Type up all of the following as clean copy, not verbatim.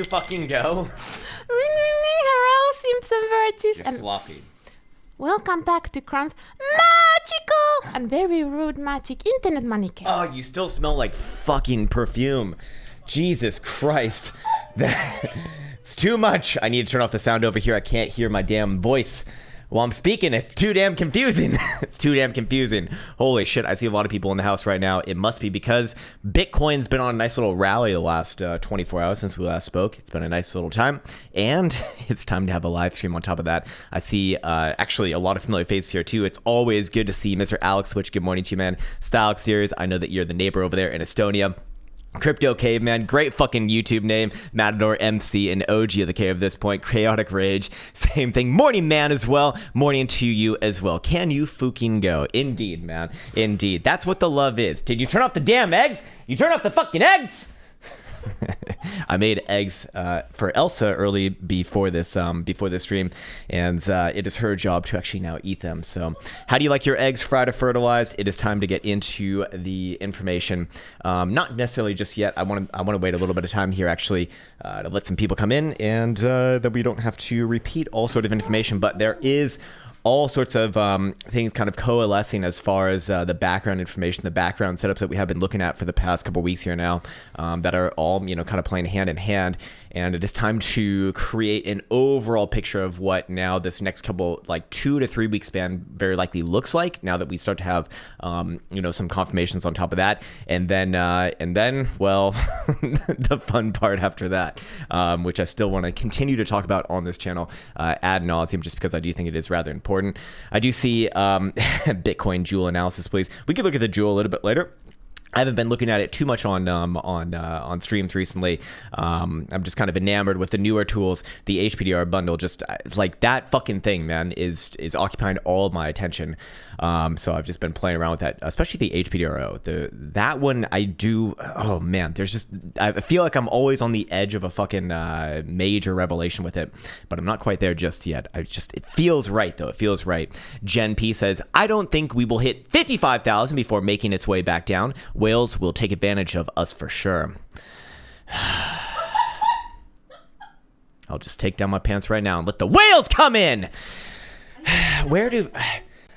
fucking go? Hello, Simpson virtues. You're And sloppy. welcome back to Krown's magical and very rude magic internet money cake. Oh, you still smell like fucking perfume. Jesus Christ. It's too much. I need to turn off the sound over here. I can't hear my damn voice while I'm speaking. It's too damn confusing. It's too damn confusing. Holy shit, I see a lot of people in the house right now. It must be because Bitcoin's been on a nice little rally the last 24 hours since we last spoke. It's been a nice little time, and it's time to have a live stream on top of that. I see actually a lot of familiar faces here too. It's always good to see Mr. Alex Switch. Good morning to you, man. Style Series, I know that you're the neighbor over there in Estonia. Crypto Caveman, great fucking YouTube name. Matador MC and OG of the cave at this point. Chaotic Rage, same thing. Morning Man as well. Morning to you as well. Can you fucking go? Indeed, man. Indeed. That's what the love is. Did you turn off the damn eggs? You turn off the fucking eggs? I made eggs for Elsa early before this stream, and it is her job to actually now eat them. So, how do you like your eggs, fried or fertilized? It is time to get into the information. Not necessarily just yet. I want to wait a little bit of time here, actually, to let some people come in, and that we don't have to repeat all sort of information. But there is all sorts of things kind of coalescing as far as the background information, the background setups that we have been looking at for the past couple weeks here now, that are all, kind of playing hand in hand. And it is time to create an overall picture of what now this next couple, like 2 to 3 week span very likely looks like, now that we start to have, some confirmations on top of that. And then, well, the fun part after that, which I still want to continue to talk about on this channel ad nauseum, just because I do think it is rather important. I do see Bitcoin Joule analysis, please. We could look at the Joule a little bit later. I haven't been looking at it too much on streams recently. I'm just kind of enamored with the newer tools. The HPDR bundle, just like that fucking thing, man, is occupying all of my attention. So I've just been playing around with that, especially the HPDRO. That one I do. Oh man, I feel like I'm always on the edge of a fucking major revelation with it, but I'm not quite there just yet. It feels right though. It feels right. Jen P says, I don't think we will hit 55,000 before making its way back down. Whales will take advantage of us for sure. I'll just take down my pants right now and let the whales come in.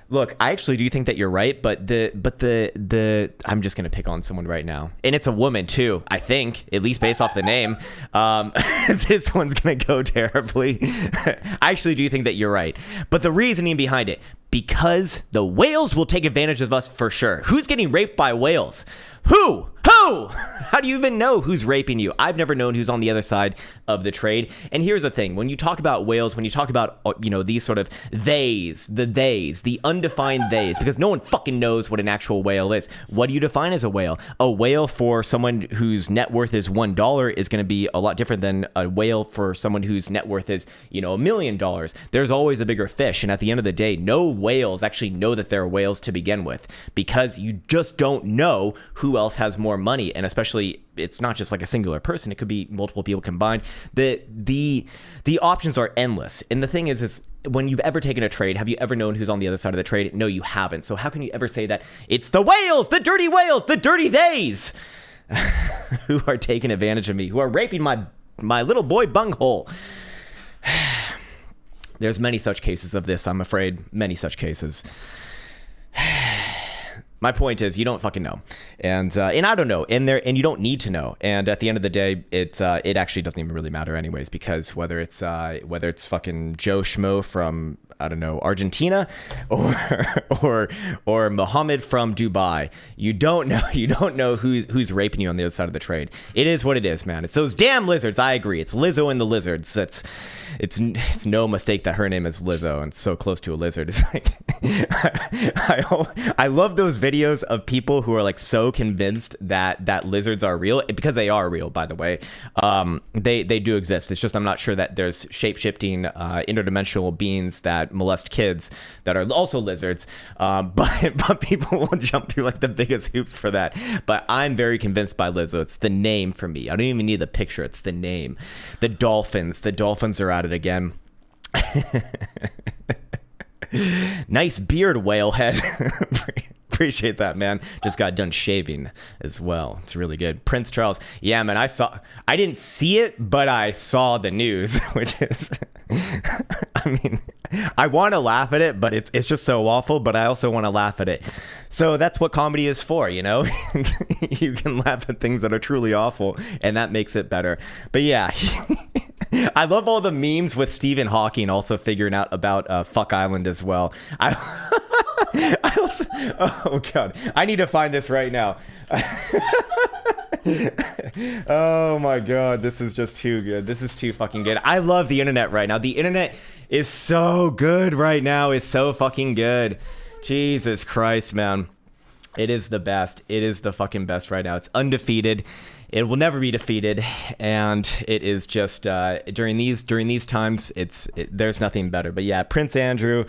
Look, I actually do think that you're right, but I'm just gonna pick on someone right now, and it's a woman too. I think, at least based off the name, this one's gonna go terribly. I actually do think that you're right, but the reasoning behind it, because the whales will take advantage of us for sure. Who's getting raped by whales? Who? How do you even know who's raping you? I've never known who's on the other side of the trade. And here's the thing. When you talk about whales, when you talk about, these sort of the undefined theys, because no one fucking knows what an actual whale is. What do you define as a whale? A whale for someone whose net worth is $1 is going to be a lot different than a whale for someone whose net worth is, $1 million. There's always a bigger fish. And at the end of the day, no whales actually know that they're whales to begin with, because you just don't know who else has more money. And especially, it's not just like a singular person, it could be multiple people combined. The options are endless. And the thing is when you've ever taken a trade, have you ever known who's on the other side of the trade? No, you haven't. So how can you ever say that it's the whales, the dirty theys who are taking advantage of me, who are raping my little boy bunghole? There's many such cases of this, I'm afraid. Many such cases. My point is, you don't fucking know, and I don't know, and you don't need to know. And at the end of the day, it actually doesn't even really matter anyways, because whether it's fucking Joe Schmo from, I don't know, Argentina, or Mohammed from Dubai, you don't know who's raping you on the other side of the trade. It is what it is, man. It's those damn lizards. I agree. It's Lizzo and the lizards. It's no mistake that her name is Lizzo, and it's so close to a lizard. It's like I love those videos of people who are like so convinced that lizards are real, because they are real, by the way. They do exist. It's just I'm not sure that there's shape-shifting interdimensional beings that molest kids that are also lizards. But people will jump through like the biggest hoops for that. But I'm very convinced by Lizzo. It's the name for me. I don't even need the picture. It's the name. The dolphins are at it again. Nice beard, whale head. appreciate that, man. Just got done shaving as well. It's really good. Prince Charles. Yeah, man, I didn't see it, but I saw the news, which is, I mean, I want to laugh at it, but it's just so awful, but I also want to laugh at it. So that's what comedy is for, you know? You can laugh at things that are truly awful, and that makes it better. But yeah, I love all the memes with Stephen Hawking also figuring out about Fuck Island as well. I also, oh God, I need to find this right now. Oh my God, this is just too good. This is too fucking good. I love the internet right now. The internet is so good right now. It's so fucking good. Jesus Christ, man. It is the best. It is the fucking best right now. It's undefeated. It will never be defeated, and it is just during these times, there's nothing better. But yeah, Prince Andrew,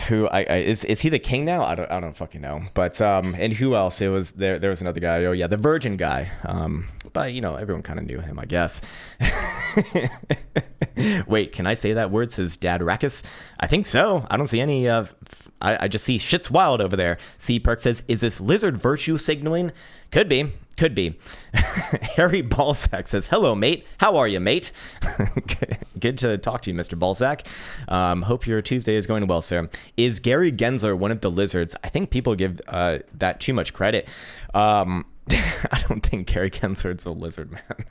who is he the king now? I don't fucking know. But and who else? It was there was another guy. Oh yeah, the Virgin guy. But you know, everyone kind of knew him, I guess. Wait, can I say that word? Says Dad Rackus. I think so. I don't see any I just see shit's wild over there. C Perk says, is this lizard virtue signaling? Could be. Could be. Harry Balzac says, hello, mate. How are you, mate? Good to talk to you, Mr. Balzac. Hope your Tuesday is going well, sir. Is Gary Gensler one of the lizards? I think people give that too much credit. I don't think Gary Gensler's a lizard, man.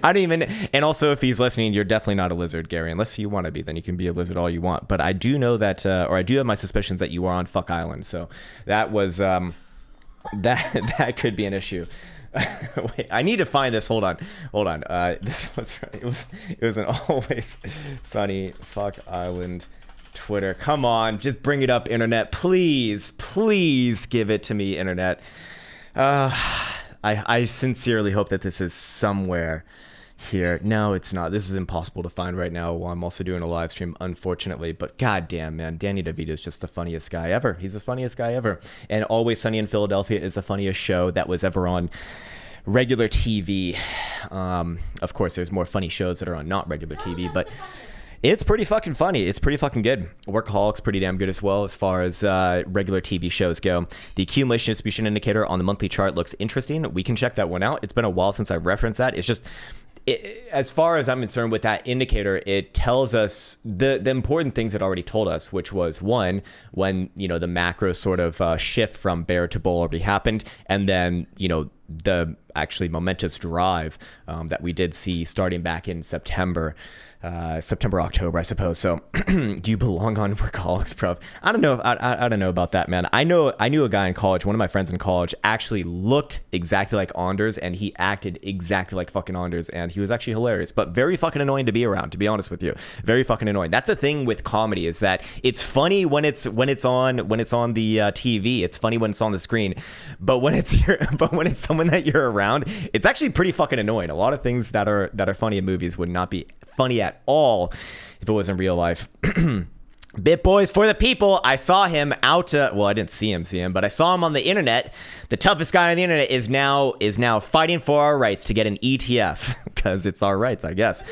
I don't even, and also if he's listening, you're definitely not a lizard, Gary. Unless you want to be, then you can be a lizard all you want. But I do know that, or I do have my suspicions that you are on Fuck Island. So that was, that could be an issue. Wait, I need to find this. Hold on. This was it was an Always Sunny Fuck Island Twitter. Come on, just bring it up, internet. Please give it to me, internet. I sincerely hope that this is somewhere here. No, it's not. This is impossible to find right now while I'm also doing a live stream, unfortunately. But goddamn, man, Danny DeVito is just the funniest guy ever. He's the funniest guy ever. And Always Sunny in Philadelphia is the funniest show that was ever on regular TV. Of course, there's more funny shows that are on not regular TV, but it's pretty fucking funny. It's pretty fucking good. Workaholic's pretty damn good as well as far as regular TV shows go. The accumulation distribution indicator on the monthly chart looks interesting. We can check that one out. It's been a while since I referenced that. It's just, as far as I'm concerned with that indicator, it tells us the important things it already told us, which was one, when, you know, the macro sort of shift from bear to bull already happened. And then, you know, the actually momentous drive that we did see starting back in September, October, I suppose. So do you belong on Workaholics, Prof? I don't know. I don't know about that, man. I knew a guy in college. One of my friends in college actually looked exactly like Anders, and he acted exactly like fucking Anders, and he was actually hilarious, but very fucking annoying to be around, to be honest with you. Very fucking annoying. That's a thing with comedy, is that it's funny when it's on the TV. It's funny when it's on the screen, but when it's someone that you're around, it's actually pretty fucking annoying. A lot of things that are funny in movies would not be funny at all if it was in real life. Bit Boys for the people. I saw him out. Well, I didn't see him, but I saw him on the internet. The toughest guy on the internet is now fighting for our rights to get an ETF, because it's our rights, I guess.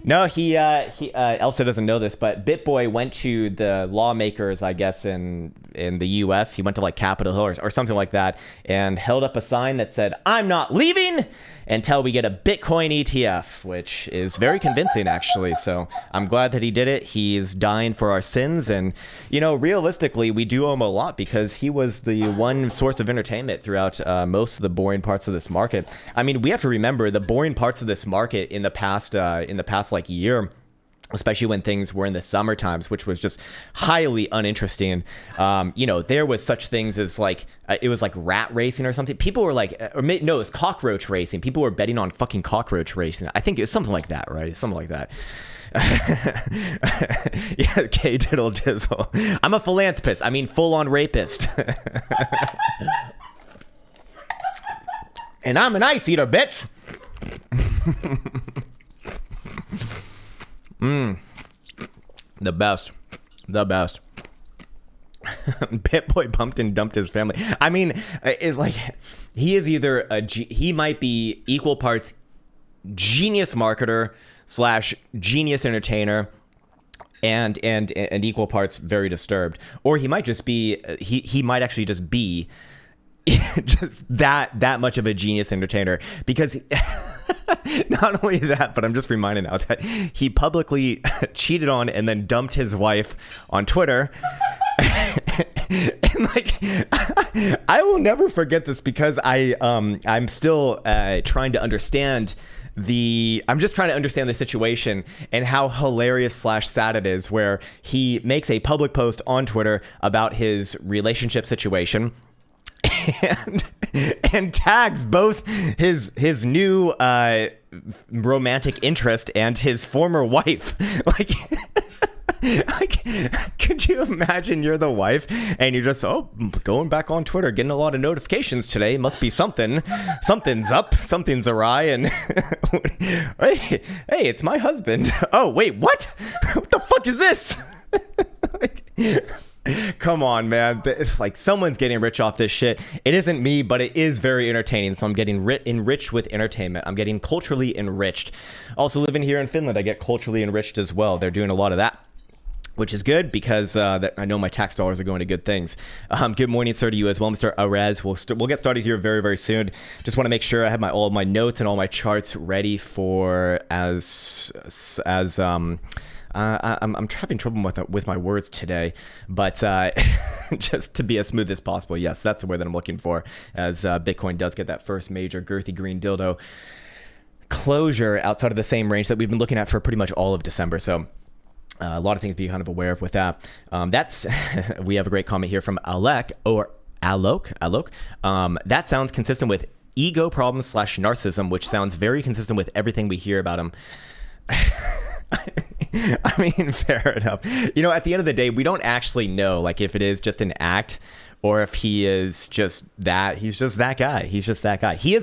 No, he Elsa doesn't know this, but BitBoy went to the lawmakers, I guess, in the U.S. He went to like Capitol Hill or something like that, and held up a sign that said, "I'm not leaving until we get a Bitcoin ETF," which is very convincing, actually. So I'm glad that he did it. He's dying for our sins, and you know, realistically, we do owe him a lot, because he was the one source of entertainment throughout most of the boring parts of this market. I mean, we have to remember the boring parts of this market in the past like year, especially when things were in the summer times, which was just highly uninteresting. You know, there was such things as like, it was like rat racing or something. People were like, no, it was cockroach racing. People were betting on fucking cockroach racing. I think it was something like that, right? Something like that. Yeah, K diddle dizzle. I'm a philanthropist. I mean, full on rapist. And I'm an ice eater, bitch. The best. Bitboy bumped and dumped his family. I mean, it's like, he is either he might be equal parts genius marketer / genius entertainer, and equal parts very disturbed. Or he might just be he might actually just be just that much of a genius entertainer, because not only that, but I'm just reminded now that he publicly cheated on and then dumped his wife on Twitter. And like, I will never forget this, because I'm still trying to understand I'm just trying to understand the situation and how hilarious / sad it is, where he makes a public post on Twitter about his relationship situation and tags both his new romantic interest and his former wife. Like, could you imagine you're the wife and you're just going back on Twitter, getting a lot of notifications today, must be something's up, something's awry, and hey, it's my husband. Oh wait, what the fuck is this? Come on, man. Like, someone's getting rich off this shit. It isn't me, but it is very entertaining. So I'm getting enriched with entertainment. I'm getting culturally enriched. Also, living here in Finland, I get culturally enriched as well. They're doing a lot of that, which is good, because I know my tax dollars are going to good things. Good morning, sir, to you as well, Mr. Arez. We'll get started here very, very soon. Just want to make sure I have all of my notes and all my charts ready for I'm having trouble with my words today, but just to be as smooth as possible. Yes, that's the word that I'm looking for, as Bitcoin does get that first major girthy green dildo closure outside of the same range that we've been looking at for pretty much all of December. So a lot of things to be kind of aware of with that. We have a great comment here from Alok. That sounds consistent with ego problems / narcissism, which sounds very consistent with everything we hear about him. I mean, fair enough. You know, at the end of the day, we don't actually know, like, if it is just an act or if he is just that. He's just that guy. He is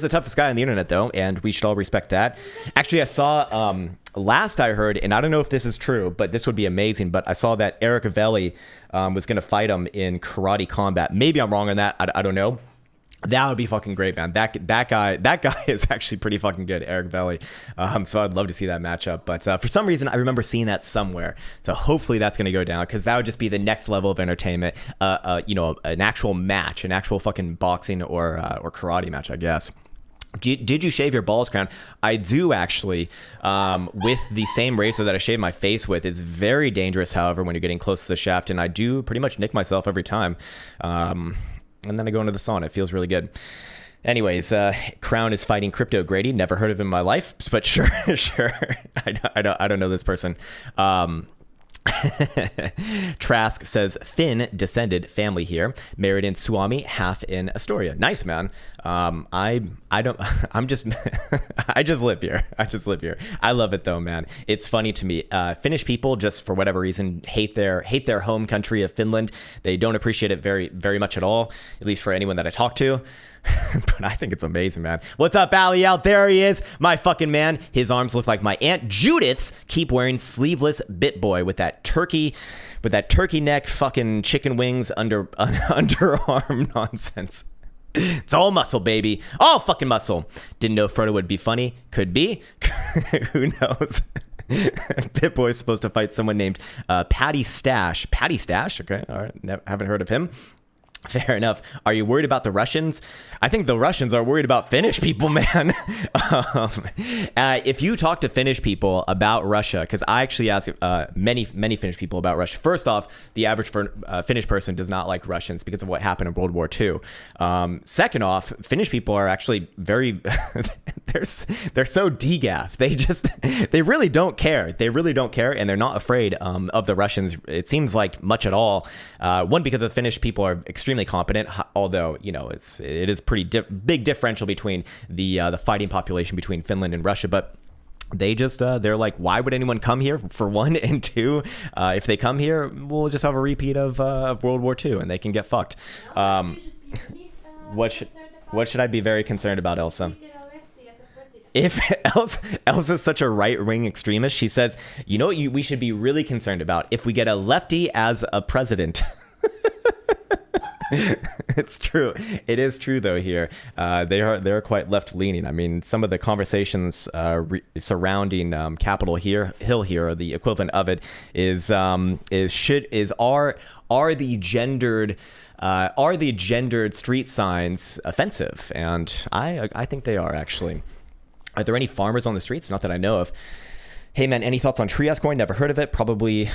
the toughest guy on the internet, though, and we should all respect that. Actually, I saw last I heard, and I don't know if this is true, but this would be amazing, but I saw that Eric Avelli was going to fight him in karate combat. Maybe I'm wrong on that. I don't know. That would be fucking great, man. That guy is actually pretty fucking good, Eric Velli. So I'd love to see that matchup. But for some reason, I remember seeing that somewhere. So hopefully that's going to go down, because that would just be the next level of entertainment. An actual match, an actual fucking boxing or karate match, I guess. Did you shave your balls, Krown? I do, actually, with the same razor that I shave my face with. It's very dangerous, however, when you're getting close to the shaft, and I do pretty much nick myself every time. And then I go into the sauna. It feels really good. Anyways, Krown is fighting Crypto Grady. Never heard of him in my life, but sure. I don't know this person. Trask says Finn descended family here, married in Suomi, half in Astoria. Nice, man. I just live here. I love it though, man. It's funny to me. Finnish people, just for whatever reason, hate their home country of Finland. They don't appreciate it very, very much at all, at least for anyone that I talk to. But I think it's amazing, man. What's up, Ali? Out there he is, my fucking man. His arms look like my Aunt Judith's. Keep wearing sleeveless BitBoy with that turkey neck, fucking chicken wings underarm nonsense. It's all muscle, baby. All fucking muscle. Didn't know Frodo would be funny. Could be. Who knows? BitBoy's supposed to fight someone named Patty Stash. Patty Stash? Okay, all right. Haven't heard of him. Fair enough. Are you worried about the Russians? I think the Russians are worried about Finnish people, man. If you talk to Finnish people about Russia, because I actually ask many Finnish people about Russia. First off, the average Finnish person does not like Russians because of what happened in World War II. Second off, Finnish people are actually very, they're so degaff. They really don't care. And they're not afraid of the Russians, it seems like, much at all. One, because the Finnish people are extremely competent, although, you know, it is pretty big differential between the fighting population between Finland and Russia, but they're like, why would anyone come here, for one, and two, if they come here, we'll just have a repeat of World War II and they can get fucked. What should I be very concerned about, Elsa? If Elsa's such a right-wing extremist, she says, you know what we should be really concerned about? If we get a lefty as a president. It's true. It is true though. Here, they're quite left leaning. I mean, some of the conversations surrounding Capitol Hill here, or the equivalent of it, are the gendered street signs offensive? And I think they are actually. Are there any farmers on the streets? Not that I know of. Hey man, any thoughts on Trias Coin? Never heard of it. Probably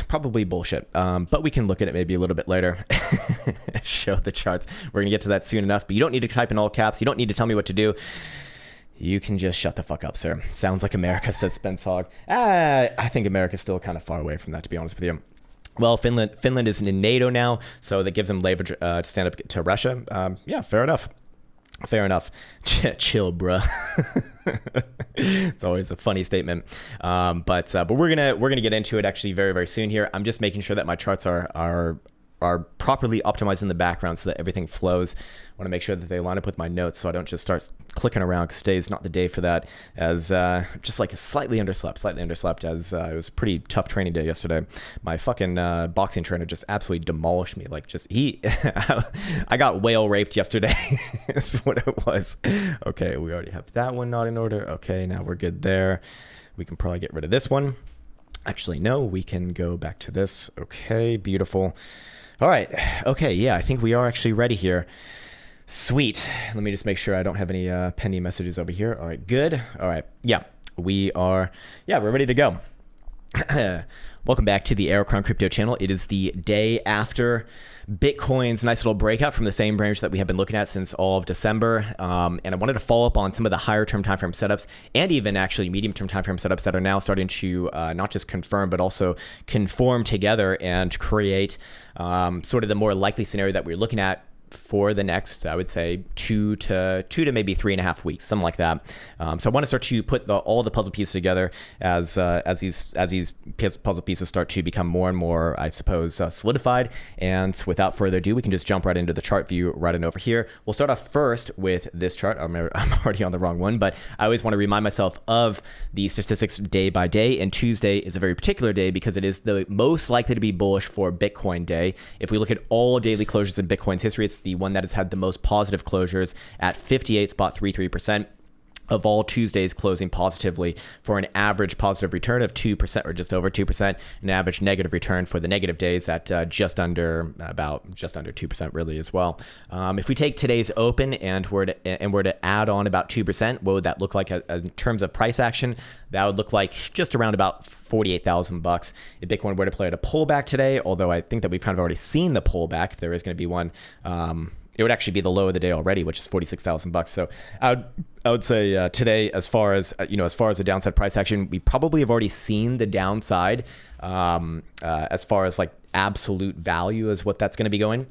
bullshit. But we can look at it maybe a little bit later. Show the charts. We're gonna get to that soon enough. But you don't need to type in all caps. You don't need to tell me what to do. You can just shut the fuck up, sir. Sounds like America, said Spence Hogg. I think America's still kind of far away from that, to be honest with you. Well, Finland is in NATO now, so that gives them leverage to stand up to Russia. Yeah, fair enough. Fair enough. Chill, bruh. It's always a funny statement. But we're gonna get into it actually very, very soon here. I'm just making sure that my charts are properly optimized in the background so that everything flows. I want to make sure that they line up with my notes so I don't just start clicking around, because today's not the day for that, as just like slightly underslept, as it was a pretty tough training day yesterday. My fucking boxing trainer just absolutely demolished me. Like, just I got whale raped yesterday. Is what it was. Okay, we already have that one not in order. Okay, now we're good there. We can probably get rid of this one. Actually, no, we can go back to this. Okay, beautiful. All right. Okay, yeah, I think we are actually ready here. Sweet. Let me just make sure I don't have any pending messages over here. All right, good. All right. Yeah, we're ready to go. Welcome back to the Krown Crypto channel. It is the day after Bitcoin's nice little breakout from the same range that we have been looking at since all of December. And I wanted to follow up on some of the higher term timeframe setups, and even actually medium term timeframe setups that are now starting to not just confirm, but also conform together and create sort of the more likely scenario that we're looking at for the next, I would say, two to maybe 3.5 weeks, something like that. So I want to start to put all the puzzle pieces together as these puzzle pieces start to become more and more, I suppose, solidified. And without further ado, we can just jump right into the chart view right on over here. We'll start off first with this chart. I'm already on the wrong one, but I always want to remind myself of the statistics day by day. And Tuesday is a very particular day because it is the most likely to be bullish for Bitcoin day. If we look at all daily closures in Bitcoin's history, it's the one that has had the most positive closures at 58.33% of all Tuesdays closing positively, for an average positive return of 2%, or just over 2%, an average negative return for the negative days at just under 2% really as well. If we take today's open and were to add on about 2%, what would that look like in terms of price action? That would look like just around about $48,000 if Bitcoin were to play at a pullback today, although I think that we've kind of already seen the pullback. If there is going to be one, it would actually be the low of the day already, which is $46,000. So I would say today, as far as the downside price action, we probably have already seen the downside as far as like absolute value is what that's going to be going.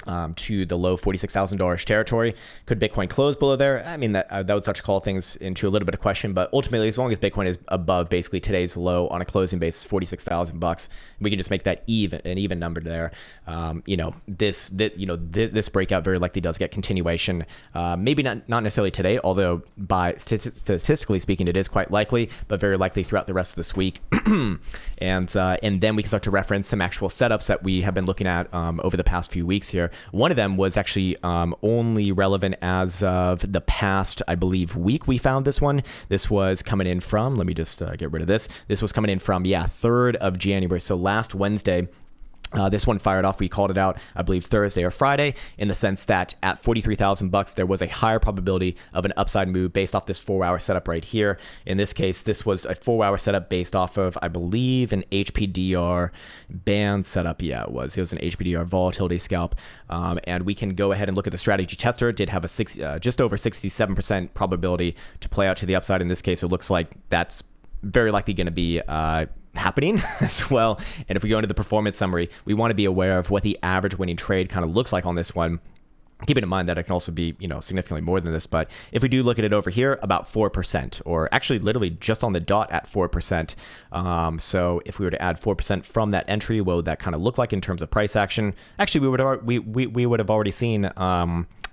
To the low $46,000 territory. Could Bitcoin close below there? I mean, that would start to call things into a little bit of question, but ultimately, as long as Bitcoin is above basically today's low on a closing basis, $46,000, we can just make that an even number there. This breakout very likely does get continuation. Maybe not necessarily today, although by statistically speaking, it is quite likely, but very likely throughout the rest of this week. And then we can start to reference some actual setups that we have been looking at over the past few weeks here. One of them was actually only relevant as of the past, I believe, week. We found this one. This was coming in from, let me just get rid of this. This was coming in from, 3rd of January. So last Wednesday. This one fired off. We called it out, I believe, Thursday or Friday, in the sense that at $43,000, there was a higher probability of an upside move based off this 4-hour setup right here. In this case, this was a 4-hour setup based off of, I believe, an HPDR band setup. Yeah, it was. It was an HPDR volatility scalp. And we can go ahead and look at the strategy tester. It did have a just over 67% probability to play out to the upside. In this case, it looks like that's very likely going to be happening as well. And if we go into the performance summary, we want to be aware of what the average winning trade kind of looks like on this one. Keeping in mind that it can also be, significantly more than this. But if we do look at it over here, about 4%, or actually literally just on the dot at 4%. So if we were to add 4% from that entry, what would that kind of look like in terms of price action? Actually, we would have already seen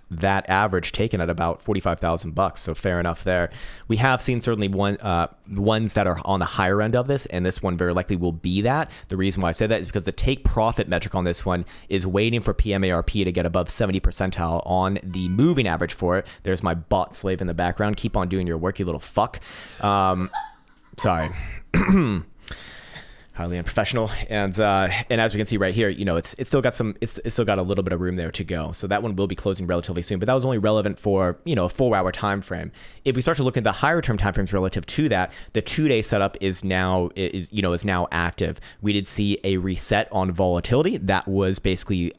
that average taken at about $45,000. So fair enough there. We have seen certainly ones that are on the higher end of this, and this one very likely will be that. The reason why I say that is because the take profit metric on this one is waiting for PMARP to get above 70 percentile on the moving average for it. There's my bot slave in the background. Keep on doing your work, you little fuck. Sorry. Highly unprofessional, and as we can see right here, it's still got a little bit of room there to go. So that one will be closing relatively soon, but that was only relevant for a 4-hour time frame. If we start to look at the higher term time frames relative to that, the 2-day setup is now active. We did see a reset on volatility that was basically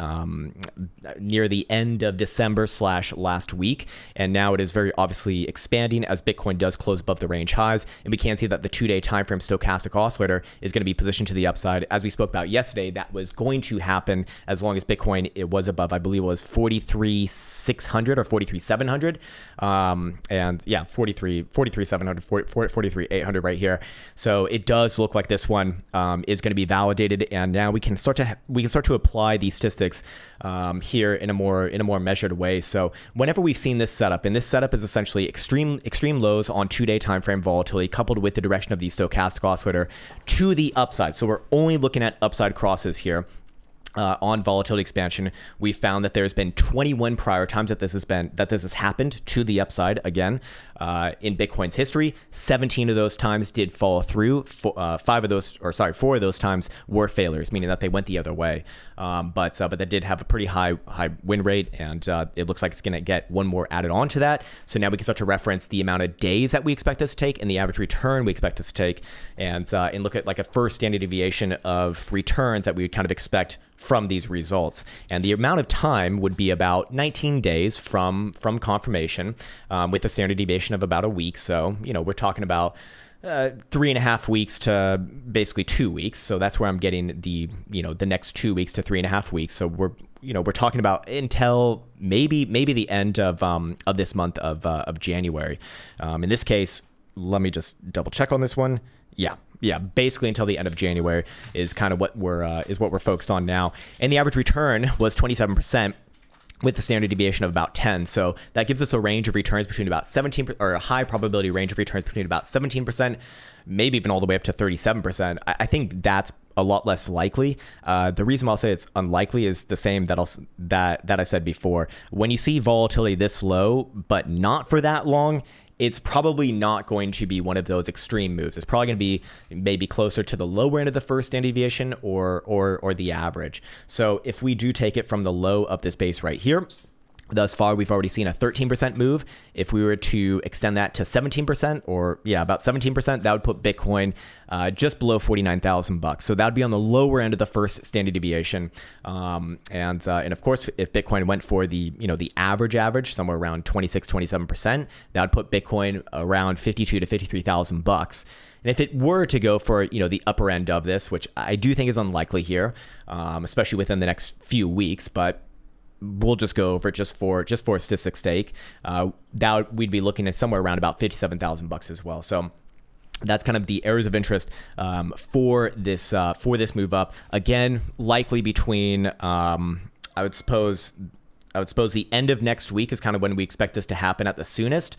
near the end of December / last week, and now it is very obviously expanding as Bitcoin does close above the range highs, and we can see that the 2-day time frame stochastic oscillator is going to be positioned to the upside. As we spoke about yesterday, that was going to happen as long as Bitcoin was above, I believe it was 43,600 or 43,700, and yeah, 43,700, 43,800 right here. So it does look like this one is going to be validated, and now we can start to apply these statistics here in a more measured way. So whenever we've seen this setup, and this setup is essentially extreme lows on 2-day time frame volatility coupled with the direction of the stochastic oscillator to the upside. So we're only looking at upside crosses here. On volatility expansion, we found that there's been 21 prior times that this has happened to the upside again in Bitcoin's history. 17 of those times did follow through. 4 of those times were failures, meaning that they went the other way. But that did have a pretty high win rate, and it looks like it's going to get one more added on to that. So now we can start to reference the amount of days that we expect this to take and the average return we expect this to take, and look at like a first standard deviation of returns that we would kind of expect from these results. And the amount of time would be about 19 days from confirmation, with a standard deviation of about a week. So, we're talking about 3.5 weeks to basically 2 weeks. So that's where I'm getting the next 2 weeks to 3.5 weeks. So we're talking about until maybe the end of this month of January. In this case, let me just double check on this one. Yeah, basically until the end of January is kind of what we're focused on now. And the average return was 27% with the standard deviation of about 10. So that gives us a range of returns between about 17%, or a high probability range of returns between about 17%, maybe even all the way up to 37%. I think that's a lot less likely. The reason why I'll say it's unlikely is the same that I said before. When you see volatility this low, but not for that long, it's probably not going to be one of those extreme moves. It's probably going to be maybe closer to the lower end of the first standard deviation or the average. So if we do take it from the low of this base right here, thus far, we've already seen a 13% move. If we were to extend that to 17%, or about 17%, that would put Bitcoin just below $49,000. So that would be on the lower end of the first standard deviation. And of course, if Bitcoin went for the average, somewhere around 26-27%, that would put Bitcoin around $52,000 to $53,000. And if it were to go for the upper end of this, which I do think is unlikely here, especially within the next few weeks, but we'll just go over it just for statistics sake, that we'd be looking at somewhere around about $57,000 as well. So that's kind of the areas of interest for this move up. Again, likely between I would suppose the end of next week is kind of when we expect this to happen at the soonest,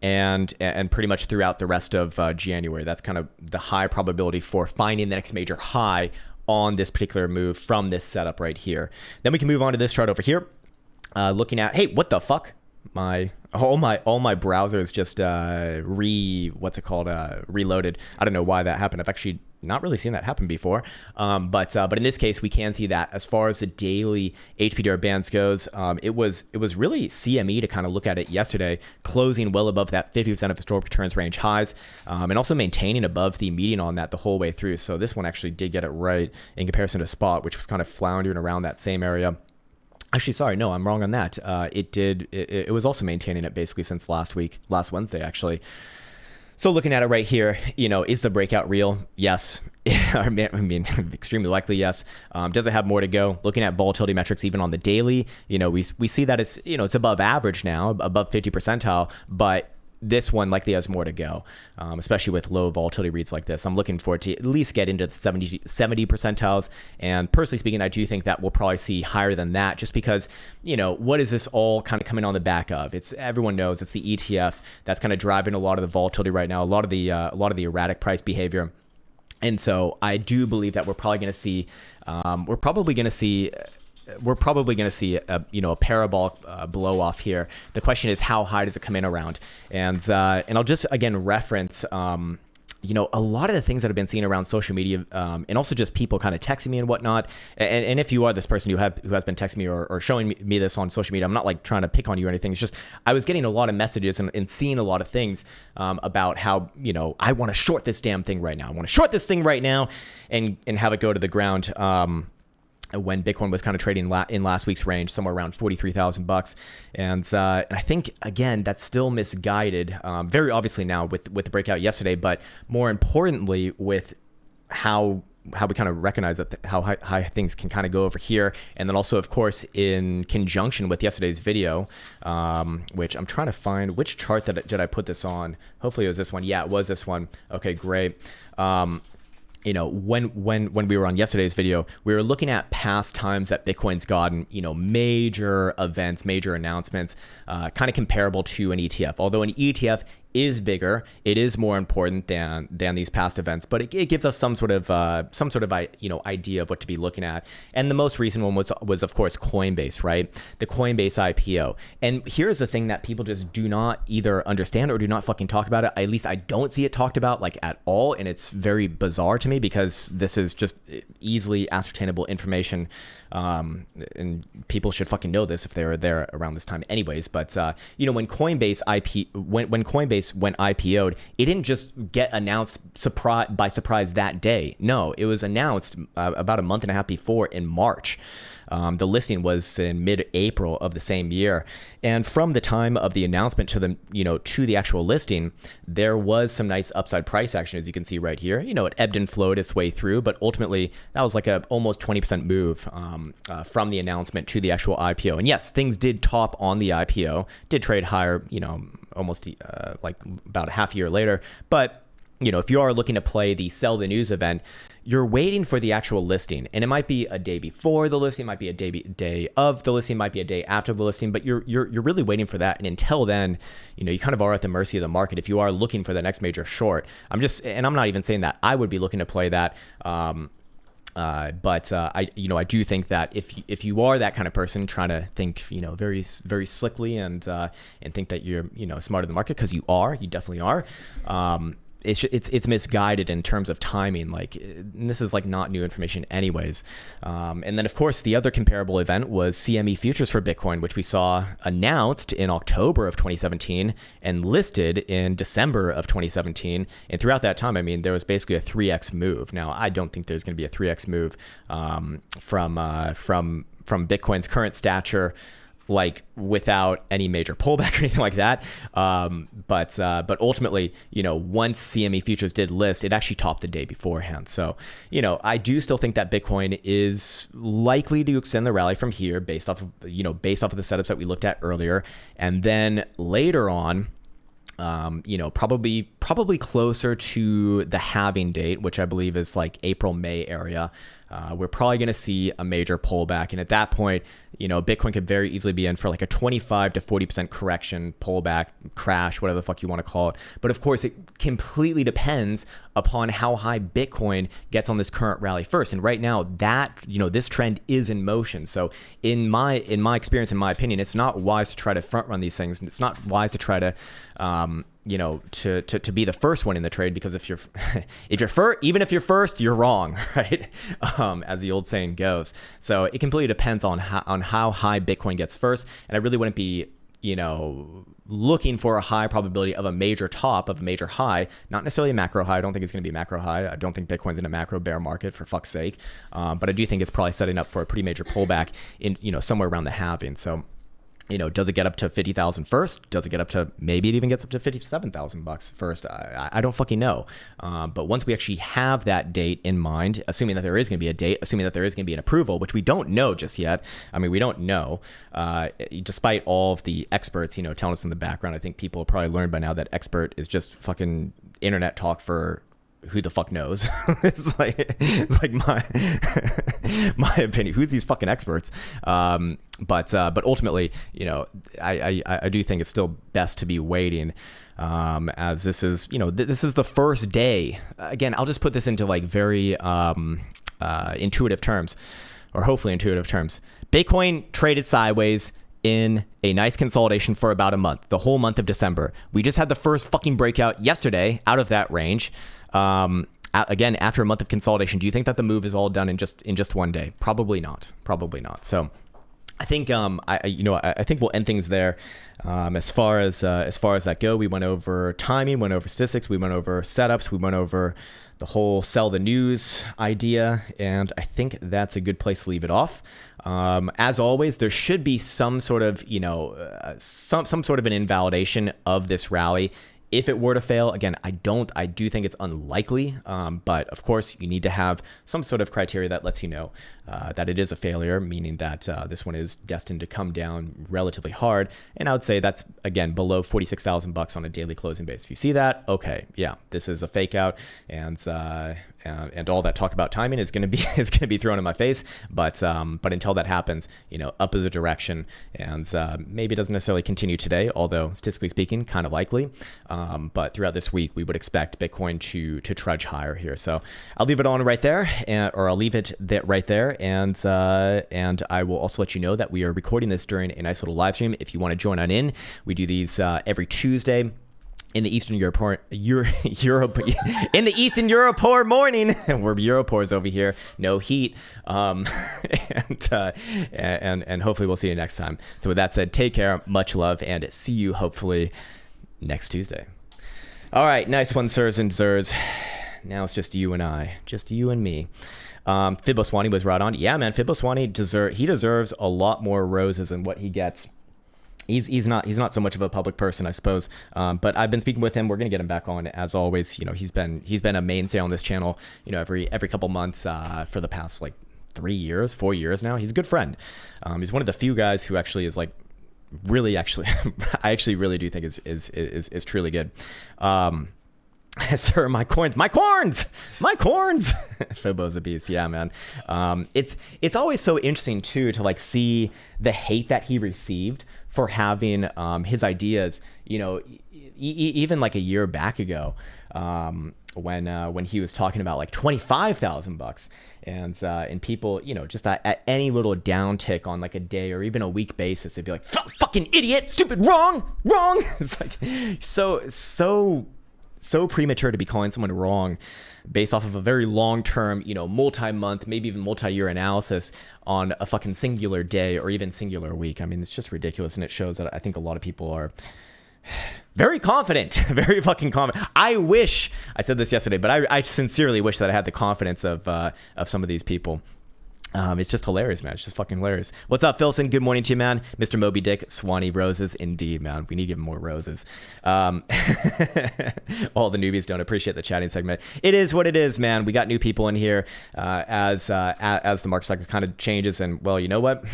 and pretty much throughout the rest of January. That's kind of the high probability for finding the next major high on this particular move from this setup right here. Then we can move on to this chart over here, looking at, hey, what the fuck? All my browsers just reloaded. I don't know why that happened. I've actually not really seen that happen before. But in this case, we can see that as far as the daily HPDR bands goes, it was really CME to kind of look at it yesterday, closing well above that 50% of historic returns range highs, and also maintaining above the median on that the whole way through. So this one actually did get it right in comparison to spot, which was kind of floundering around that same area. Actually, sorry, no, I'm wrong on that. It was also maintaining it basically since last Wednesday, actually. So looking at it right here, is the breakout real? Yes. I mean, extremely likely, yes. Does it have more to go? Looking at volatility metrics, even on the daily, we see that it's above average now, above 50 percentile, but this one likely has more to go, especially with low volatility reads like this. I'm looking forward to at least get into the 70 percentiles. And personally speaking, I do think that we'll probably see higher than that, just because, what is this all kind of coming on the back of? Everyone knows it's the ETF that's kind of driving a lot of the volatility right now, a lot of the erratic price behavior. And so I do believe that we're probably going to see a parabolic blow off here. The question is, how high does it come in around? And I'll just again reference a lot of the things that I've been seeing around social media, and also just people kind of texting me and whatnot. And if you are this person who has been texting me or showing me this on social media, I'm not like trying to pick on you or anything. It's just I was getting a lot of messages and seeing a lot of things about how I want to short this damn thing right now. I want to short this thing right now and have it go to the ground. When Bitcoin was kind of trading in last week's range, somewhere around $43,000, and I think again that's still misguided. Very obviously now with the breakout yesterday, but more importantly with how we kind of recognize that how high things can kind of go over here, and then also of course in conjunction with yesterday's video, which I'm trying to find which chart did I put this on. Hopefully it was this one. Yeah, it was this one. Okay, great. When we were on yesterday's video, we were looking at past times that Bitcoin's gotten, major events, major announcements, kind of comparable to an ETF. Although an ETF is bigger, it is more important than these past events, but it gives us some sort of idea of what to be looking at. And the most recent one was of course Coinbase, right? The Coinbase IPO. And here's the thing that people just do not either understand or do not fucking talk about it. At least I don't see it talked about like at all, and it's very bizarre to me because this is just easily ascertainable information, and people should fucking know this if they were there around this time anyways. But when Coinbase when Coinbase went IPO'd, it didn't just get announced by surprise that day. No, it was announced about a month and a half before, in March. The listing was in mid-April of the same year, and from the time of the announcement to the actual listing, there was some nice upside price action, as you can see right here. It ebbed and flowed its way through, but ultimately that was like a almost 20% move from the announcement to the actual IPO. And yes, things did top on the IPO, did trade higher, almost like about a half year later. But if you are looking to play the sell the news event, you're waiting for the actual listing, and it might be a day before the listing, might be a day of the listing, might be a day after the listing, but you're really waiting for that. And until then, you kind of are at the mercy of the market if you are looking for the next major short. I'm not even saying that I would be looking to play that. But I do think that if you are that kind of person trying to think, very, very slickly and think that you're, smarter than the market, because you definitely are. It's misguided in terms of timing. Like, this is like not new information anyways. And then of course the other comparable event was CME futures for Bitcoin, which we saw announced in October of 2017 and listed in December of 2017. And throughout that time, there was basically a 3x move. Now, I don't think there's going to be a 3x move from Bitcoin's current stature, like without any major pullback or anything like that. But ultimately, once CME futures did list, it actually topped the day beforehand. So, I do still think that Bitcoin is likely to extend the rally from here based off of the setups that we looked at earlier. And then later on, probably closer to the halving date, which I believe is like April, May area. We're probably going to see a major pullback. And at that point, Bitcoin could very easily be in for like a 25 to 40% correction, pullback, crash, whatever the fuck you want to call it. But of course, it completely depends upon how high Bitcoin gets on this current rally first. And right now that, this trend is in motion. So in my experience, in my opinion, it's not wise to try to front run these things. It's not wise to try to, to be the first one in the trade, because if you're even if you're first, you're wrong, right? As the old saying goes. So it completely depends on how high Bitcoin gets first. And I really wouldn't be, looking for a high probability of a major top, of a major high, not necessarily a macro high. I don't think it's going to be a macro high. I don't think Bitcoin's in a macro bear market, for fuck's sake. But I do think it's probably setting up for a pretty major pullback in, somewhere around the halving. So does it get up to 50,000 first? Does it get up to, maybe it even gets up to 57,000 bucks first? I don't fucking know. But once we actually have that date in mind, assuming that there is going to be a date, assuming that there is going to be an approval, which we don't know just yet. I mean, we don't know, despite all of the experts, telling us in the background. I think people have probably learned by now that expert is just fucking internet talk for who the fuck knows. it's like my my opinion. Who's these fucking experts? But ultimately, I do think it's still best to be waiting, as this is, this is the first day. Again, I'll just put this into like very intuitive terms, or hopefully intuitive terms. Bitcoin traded sideways in a nice consolidation for about a month, the whole month of December. We just had the first fucking breakout yesterday out of that range. Again, after a month of consolidation, do you think that the move is all done in just one day? Probably not. So I think I think we'll end things there. As far as that go, we went over timing, went over statistics, we went over setups, we went over the whole sell the news idea, and I think that's a good place to leave it off. As always, there should be some sort of some sort of an invalidation of this rally. If it were to fail, again, I do think it's unlikely, but of course you need to have some sort of criteria that lets you know that it is a failure, meaning that this one is destined to come down relatively hard. And I would say that's, again, below 46,000 bucks on a daily closing base. If you see that, okay, yeah, this is a fake out, and all that talk about timing is going to be thrown in my face. But until that happens, up is a direction, and maybe it doesn't necessarily continue today, although statistically speaking, kind of likely. But throughout this week, we would expect Bitcoin to trudge higher here. So I'll leave it on right there, or I'll leave it right there, and I will also let you know that we are recording this during a nice little live stream. If you want to join on in, we do these every Tuesday in the Eastern Europe in the Eastern Europore morning. We're Europores over here, no heat, and hopefully we'll see you next time. So with that said, take care, much love, and see you hopefully next Tuesday. All right, nice one, sirs and zers. Now it's just you and I, just you and me. Fiboswani was right on. Yeah, man, Fiboswani deserves a lot more roses than what he gets. He's not so much of a public person, I suppose. But I've been speaking with him. We're gonna get him back on as always. He's been a mainstay on this channel. every couple months for the past like 4 years now. He's a good friend. He's one of the few guys who actually is like really actually I actually really do think is truly good. Sir, my corns. Phobo's a beast. Yeah, man. It's always so interesting too to like see the hate that he received for having his ideas, even like a year back ago, when he was talking about like 25,000 bucks, and people, just at any little downtick on like a day or even a week basis, they'd be like, fucking idiot, stupid, wrong. It's like so premature to be calling someone wrong based off of a very long-term, multi-month, maybe even multi-year analysis on a fucking singular day or even singular week. I mean, it's just ridiculous, and it shows that I think a lot of people are very confident, very fucking confident. I wish, I said this yesterday, but I sincerely wish that I had the confidence of some of these people. It's just hilarious, man. It's just fucking hilarious. What's up, Philson? Good morning to you, man. Mr. Moby Dick, Swanee roses. Indeed, man. We need to give him more roses. All the newbies don't appreciate the chatting segment. It is what it is, man. We got new people in here as the market cycle kind of changes. And, well, you know what?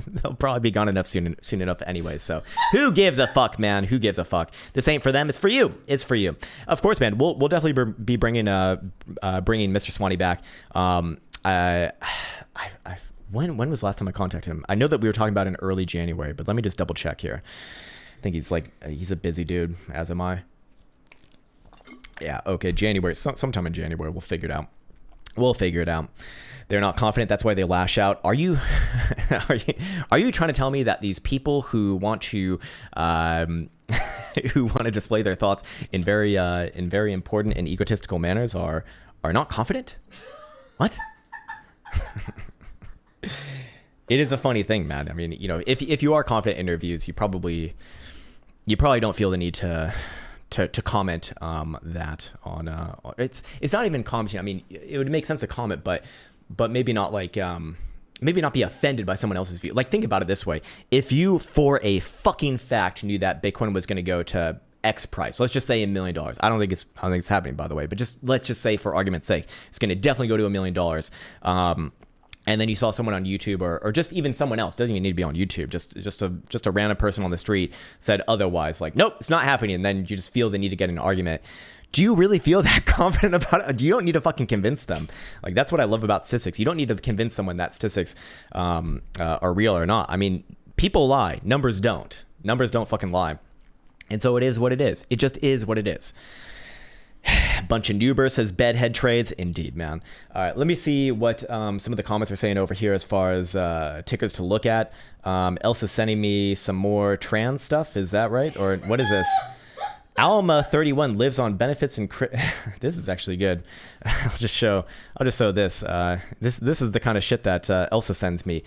They'll probably be gone enough soon enough anyway. So who gives a fuck, man? Who gives a fuck? This ain't for them. It's for you. It's for you. Of course, man. We'll definitely be bringing Mr. Swanee back. When was the last time I contacted him? I know that we were talking about in early January, but let me just double check here. I think he's a busy dude, as am I. Yeah, okay, January, sometime in January, we'll figure it out. They're not confident, that's why they lash out. Are you trying to tell me that these people who want to display their thoughts in very important and egotistical manners are not confident? What? It is a funny thing, man. I mean, if you are confident in your views, you probably don't feel the need to comment that on it's not even commenting. I mean, it would make sense to comment, but maybe not like maybe not be offended by someone else's view. Like, think about it this way. If you, for a fucking fact, knew that Bitcoin was going to go to X price, let's just say $1 million. I don't think it's happening, by the way, but let's just say for argument's sake, it's going to definitely go to $1 million. And then you saw someone on YouTube or just even someone else, doesn't even need to be on YouTube, just a random person on the street said otherwise, like, nope, it's not happening. And then you just feel the need to get in an argument. Do you really feel that confident about it? You don't need to fucking convince them. Like, that's what I love about statistics. You don't need to convince someone that statistics are real or not. I mean, people lie. Numbers don't. Numbers don't fucking lie. And so it is what it is. It just is what it is. Bunch of noobers says bedhead trades. Indeed, man. All right, let me see what some of the comments are saying over here as far as tickers to look at. Elsa's sending me some more trans stuff. Is that right? Or what is this? Alma31 lives on benefits and this is actually good. I'll just show this. This is the kind of shit that Elsa sends me.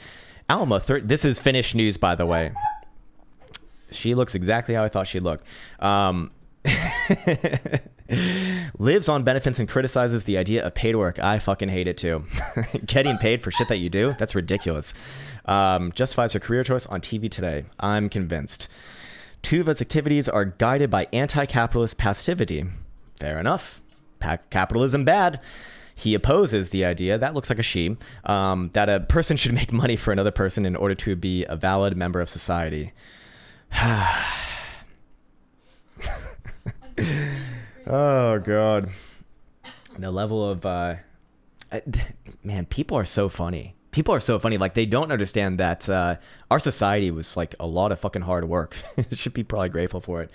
This is Finnish news, by the way. She looks exactly how I thought she'd look. Lives on benefits and criticizes the idea of paid work. I fucking hate it too. Getting paid for shit that you do? That's ridiculous. Justifies her career choice on TV today. I'm convinced. Tuva's activities are guided by anti-capitalist passivity. Fair enough. Capitalism bad. He opposes the idea, that looks like a she, that a person should make money for another person in order to be a valid member of society. Oh God, the level of man, people are so funny. Like, they don't understand that our society was like a lot of fucking hard work. Should be probably grateful for it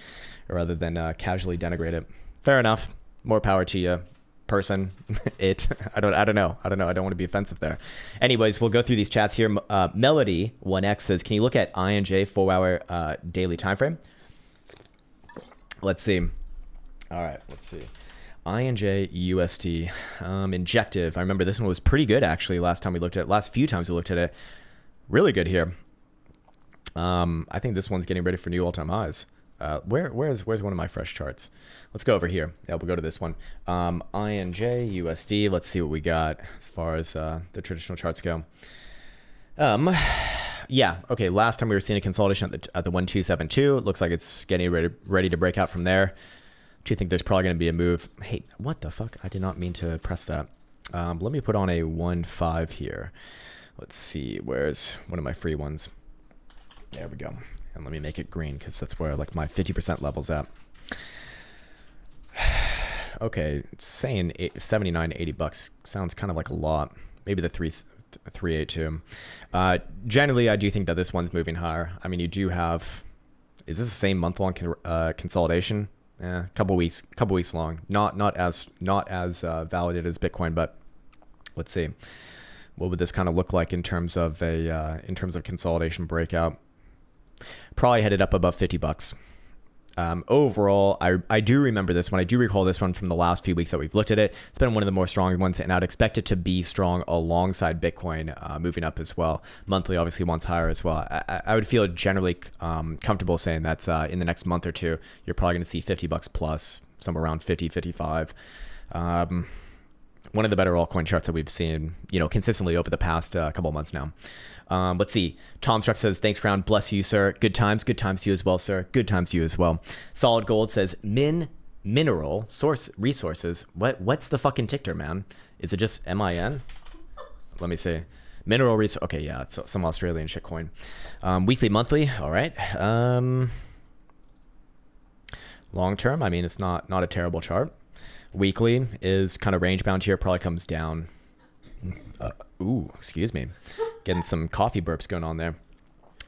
rather than casually denigrate it. Fair enough. More power to you, person. I don't know. I don't want to be offensive there. Anyways, we'll go through these chats here. Melody 1X says, can you look at INJ 4-hour daily time frame? Let's see. All right, let's see. INJ USD injective. I remember this one was pretty good actually last few times we looked at it. Really good here. I think this one's getting ready for new all-time highs. Where's one of my fresh charts? Let's go over here. Yeah, we'll go to this one. INJ USD. Let's see what we got as far as the traditional charts go. Yeah, okay, last time we were seeing a consolidation at the 1272. It looks like it's getting ready to break out from there. Do you think there's probably going to be a move? Hey, what the fuck? I did not mean to press that. Let me put on a 1.5 here. Let's see, where's one of my free ones? There we go. And let me make it green because that's where like my 50% level's at. Okay, saying 79 to 80 bucks sounds kind of like a lot. Maybe the 382. Generally, I do think that this one's moving higher. I mean, you do have. Is this the same month-long consolidation? Yeah, couple weeks long. Not as validated as Bitcoin, but let's see. What would this kind of look like in terms of consolidation breakout? Probably headed up above 50 bucks. Overall, I do remember this one. I do recall this one from the last few weeks that we've looked at it. It's been one of the more strong ones, and I'd expect it to be strong alongside Bitcoin moving up as well. Monthly, obviously, once higher as well. I would feel generally comfortable saying that in the next month or two, you're probably going to see 50 bucks plus, somewhere around 50, 55. One of the better altcoin charts that we've seen, consistently over the past couple of months now. Let's see. Tom Struck says, thanks, Krown. Bless you, sir. Good times. Good times to you as well, sir. Good times to you as well. Solid Gold says, mineral source resources. What's the fucking ticker, man? Is it just MIN? Let me see. Mineral resource. Okay, yeah, it's some Australian shitcoin. Weekly, monthly. All right. Long term. I mean, it's not a terrible chart. Weekly is kind of range bound here. Probably comes down. Ooh, excuse me. Getting some coffee burps going on there.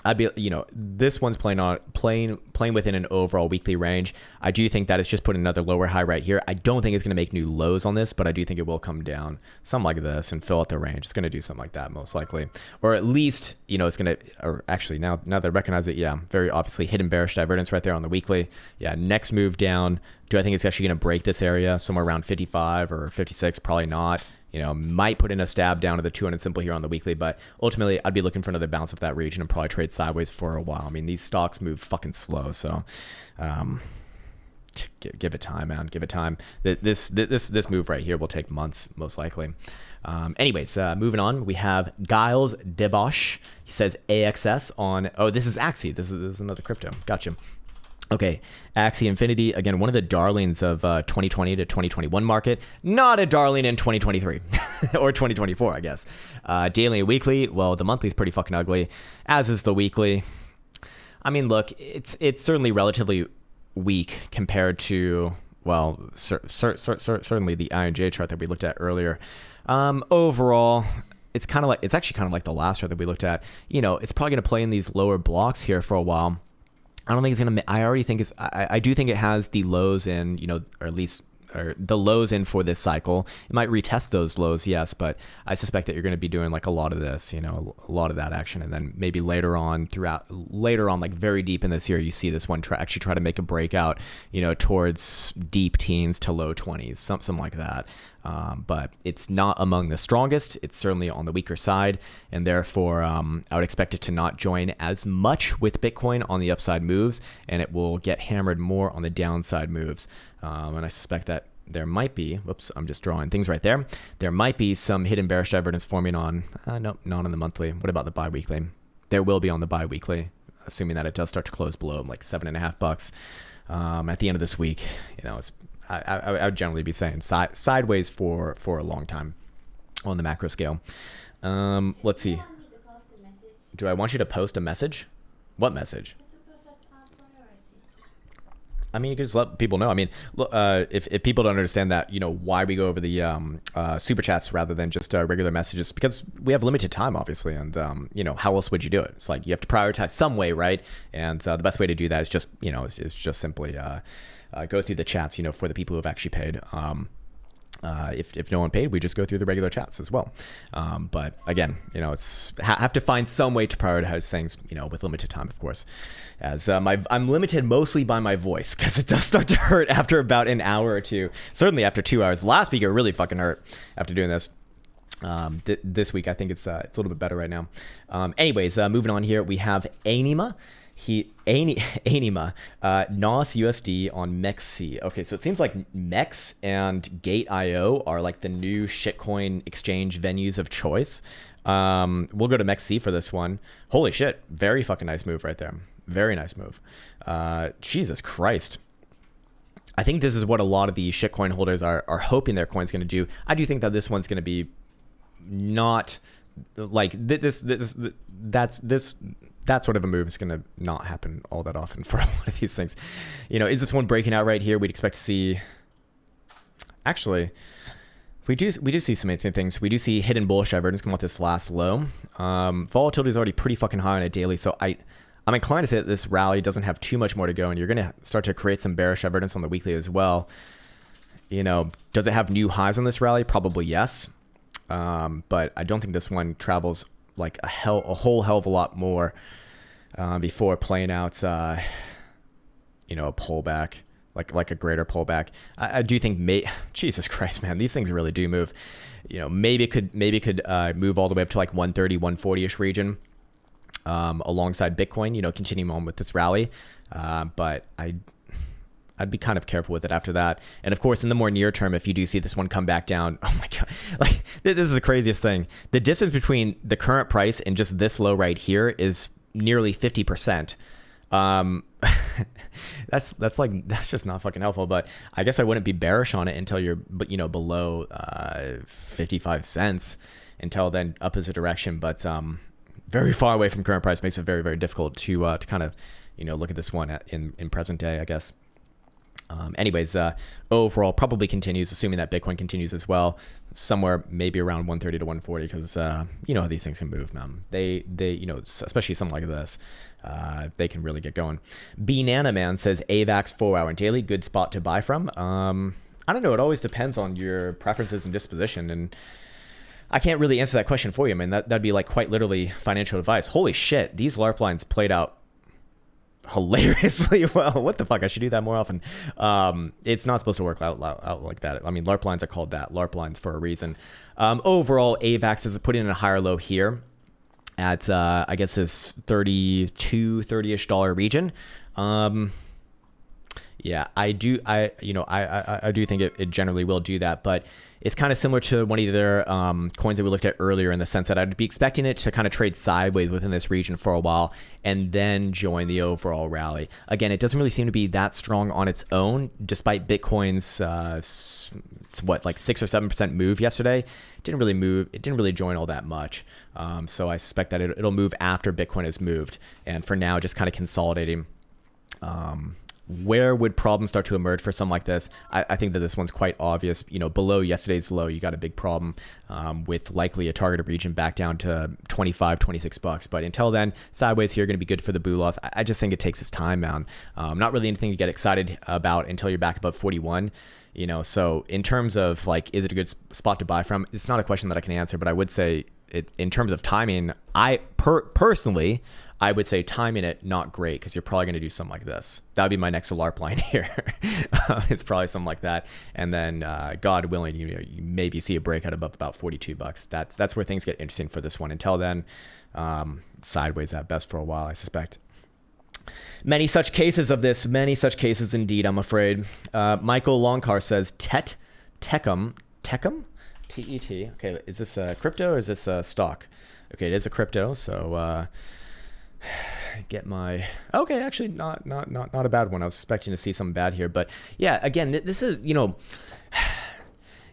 I'd be, this one's playing within an overall weekly range. I do think that it's just put another lower high right here. I don't think it's going to make new lows on this, but I do think it will come down something like this and fill out the range. It's going to do something like that most likely, or at least, it's going to, or actually now that I recognize it, yeah, very obviously hidden bearish divergence right there on the weekly. Yeah, next move down. Do I think it's actually going to break this area somewhere around 55 or 56? Probably not. Might put in a stab down to the 200 simple here on the weekly, but ultimately I'd be looking for another bounce of that region and probably trade sideways for a while. I mean, these stocks move fucking slow, so give it time, man. Give it time. This move right here will take months, most likely. Anyways, moving on, we have Giles Debosh. He says AXS on. Oh, this is Axie. This is another crypto. Gotcha. Okay, Axie Infinity, again, one of the darlings of 2020 to 2021 market. Not a darling in 2023 or 2024, I guess. Daily and weekly, well, the monthly is pretty fucking ugly, as is the weekly. I mean, look, it's certainly relatively weak compared to, well, certainly the INJ chart that we looked at earlier. Overall, it's actually kind of like the last chart that we looked at. You know, it's probably going to play in these lower blocks here for a while. I don't think it's going to, I do think it has the lows in, you know, or at least the lows in for this cycle. It might retest those lows, yes, but I suspect that you're going to be doing like a lot of this, you know, a lot of that action. And then maybe later on, like very deep in this year, you see this one actually try to make a breakout, you know, towards deep teens to low 20s, something like that. But it's not among the strongest. It's certainly on the weaker side. And therefore, I would expect it to not join as much with Bitcoin on the upside moves, and it will get hammered more on the downside moves. And I suspect that there might be, whoops, I'm just drawing things right there. There might be some hidden bearish divergence forming on, no, not on the monthly. What about the bi-weekly? There will be on the bi-weekly, assuming that it does start to close below like $7.50 at the end of this week. You know, I would generally be saying sideways for a long time on the macro scale. Let's see. Do I want you to post a message? What message? I mean, you can just let people know. I mean, if people don't understand that, you know, why we go over the super chats rather than just regular messages, because we have limited time, obviously. And, you know, how else would you do it? It's like you have to prioritize some way, right? And the best way to do that is just, you know, is just simply go through the chats, you know, for the people who have actually paid. If no one paid, we just go through the regular chats as well. But again, you know, it's have to find some way to prioritize things, you know, with limited time, of course. As I'm limited mostly by my voice, because it does start to hurt after about an hour or two. Certainly after 2 hours. Last week it really fucking hurt after doing this. This week I think it's a little bit better right now. Anyways, moving on here, we have Anima. Anima, NOS USD on MEXC. Okay, so it seems like MEX and Gate.io are like the new shitcoin exchange venues of choice. We'll go to MEXC for this one. Holy shit, very fucking nice move right there. Very nice move. Jesus Christ. I think this is what a lot of the shitcoin holders are hoping their coin's going to do. I do think that this one's going to be not like that sort of a move is going to not happen all that often for a lot of these things. You know, is this one breaking out right here? We'd expect to see. Actually, we do see some interesting things. We do see hidden bullish divergence come off this last low. Volatility is already pretty fucking high on a daily, so I'm inclined to say that this rally doesn't have too much more to go, and you're going to start to create some bearish divergence on the weekly as well. You know, does it have new highs on this rally? Probably yes. But I don't think this one travels like a whole hell of a lot more before playing out, you know, a pullback, like a greater pullback. I do think, Jesus Christ, man, these things really do move. You know, maybe it could move all the way up to like 130, 140-ish region alongside Bitcoin, you know, continuing on with this rally. But I'd be kind of careful with it after that. And of course, in the more near term, if you do see this one come back down, oh my God, like this is the craziest thing. The distance between the current price and just this low right here is nearly 50%. That's just not fucking helpful, but I guess I wouldn't be bearish on it until you're, you know, below 55 cents. Until then, up is a direction, but very far away from current price makes it very, very difficult to kind of, you know, look at this one in present day, I guess. Anyways, overall probably continues, assuming that Bitcoin continues as well, somewhere maybe around 130 to 140, because you know how these things can move, man. They you know, especially something like this, they can really get going. Banana Man says AVAX 4-hour and daily, good spot to buy from. I don't know, it always depends on your preferences and disposition, and I can't really answer that question for you. I mean, that'd be like quite literally financial advice. Holy shit, these LARP lines played out hilariously well. What the fuck? I should do that more often. It's not supposed to work out like that. I mean, LARP lines are called that. LARP lines for a reason. Overall, AVAX is putting in a higher low here at, I guess, this $30-ish region. Yeah, I do. I do think it generally will do that, but it's kind of similar to one of the other coins that we looked at earlier in the sense that I'd be expecting it to kind of trade sideways within this region for a while and then join the overall rally. Again, it doesn't really seem to be that strong on its own, despite Bitcoin's like 6 or 7% move yesterday. It didn't really move. It didn't really join all that much. So I suspect that it'll move after Bitcoin has moved, and for now, just kind of consolidating. Where would problems start to emerge for something like this? I think that this one's quite obvious. Below yesterday's low, you got a big problem with likely a targeted region back down to 25, 26 bucks. But until then, sideways here going to be good for the BULOS. I just think it takes its time, man. Not really anything to get excited about until you're back above 41. So in terms of like, is it a good spot to buy from? It's not a question that I can answer, but I would say in terms of timing, personally, I would say timing it, not great, because you're probably going to do something like this. That would be my next alarm line here. It's probably something like that. And then, God willing, you maybe see a breakout above about 42 bucks. That's where things get interesting for this one. Until then, sideways at best for a while, I suspect. Many such cases of this, many such cases indeed, I'm afraid. Michael Longcar says, Techum? T-E-T. Okay, is this a crypto or is this a stock? Okay, it is a crypto, so... get my actually not a bad one. I was expecting to see something bad here, but yeah, again, this is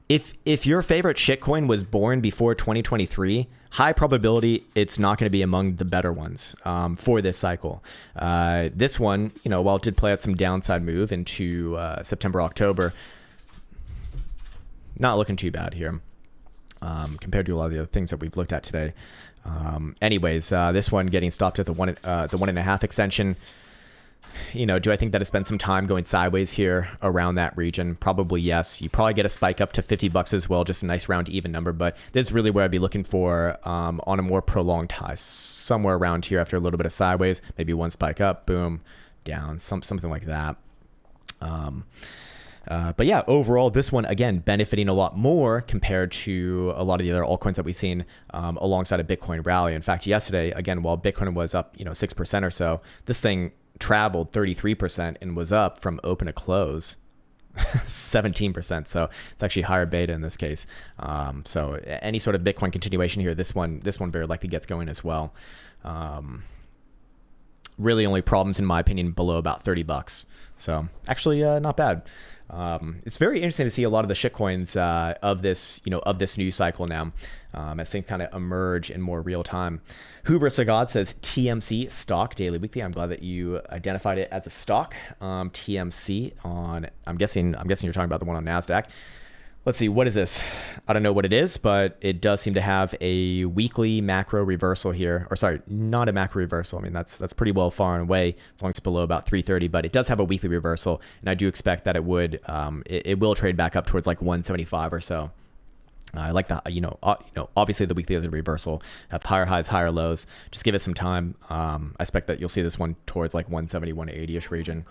if your favorite shitcoin was born before 2023, high probability it's not going to be among the better ones for this cycle. This one, while it did play out some downside move into September, October, not looking too bad here compared to a lot of the other things that we've looked at today. Anyways, this one getting stopped at the 1.5 extension. Do I think that it's spent some time going sideways here around that region? Probably yes. You probably get a spike up to 50 bucks as well, just a nice round even number. But this is really where I'd be looking for on a more prolonged high, somewhere around here after a little bit of sideways, maybe one spike up, boom, down, something like that. But yeah, overall, this one, again, benefiting a lot more compared to a lot of the other altcoins that we've seen alongside a Bitcoin rally. In fact, yesterday, again, while Bitcoin was up, 6% or so, this thing traveled 33% and was up from open to close 17%. So it's actually higher beta in this case. So any sort of Bitcoin continuation here, this one very likely gets going as well. Really only problems, in my opinion, below about 30 bucks. So actually not bad. It's very interesting to see a lot of the shitcoins of this news cycle now as things kind of emerge in more real time. Hubris of God says TMC stock daily weekly. I'm glad that you identified it as a stock. TMC on I'm guessing you're talking about the one on NASDAQ. Let's see, what is this? I don't know what it is, but it does seem to have a weekly macro reversal here. Or sorry, not a macro reversal. I mean, that's pretty well far and away as long as it's below about 330, but it does have a weekly reversal. And I do expect that it would, it will trade back up towards like 175 or so. I like that, obviously the weekly has a reversal, have higher highs, higher lows. Just give it some time. I expect that you'll see this one towards like 170, 180-ish region.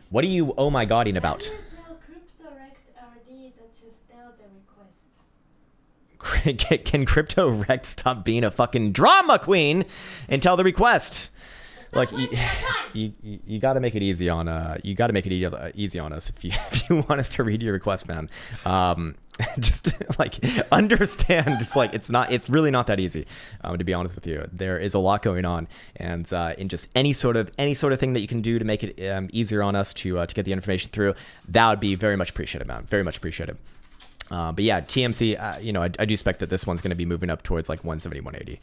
What are you oh my godding about? Can Crypto Rect stop being a fucking drama queen and tell the request? Like you got to make it easy on easy on us if you want us to read your request, man. Just like understand it's really not that easy. To be honest with you, there is a lot going on, and in just any sort of thing that you can do to make it easier on us to get the information through, that would be very much appreciated, man. Very much appreciated. But yeah, TMC, I do expect that this one's going to be moving up towards like 170, 180.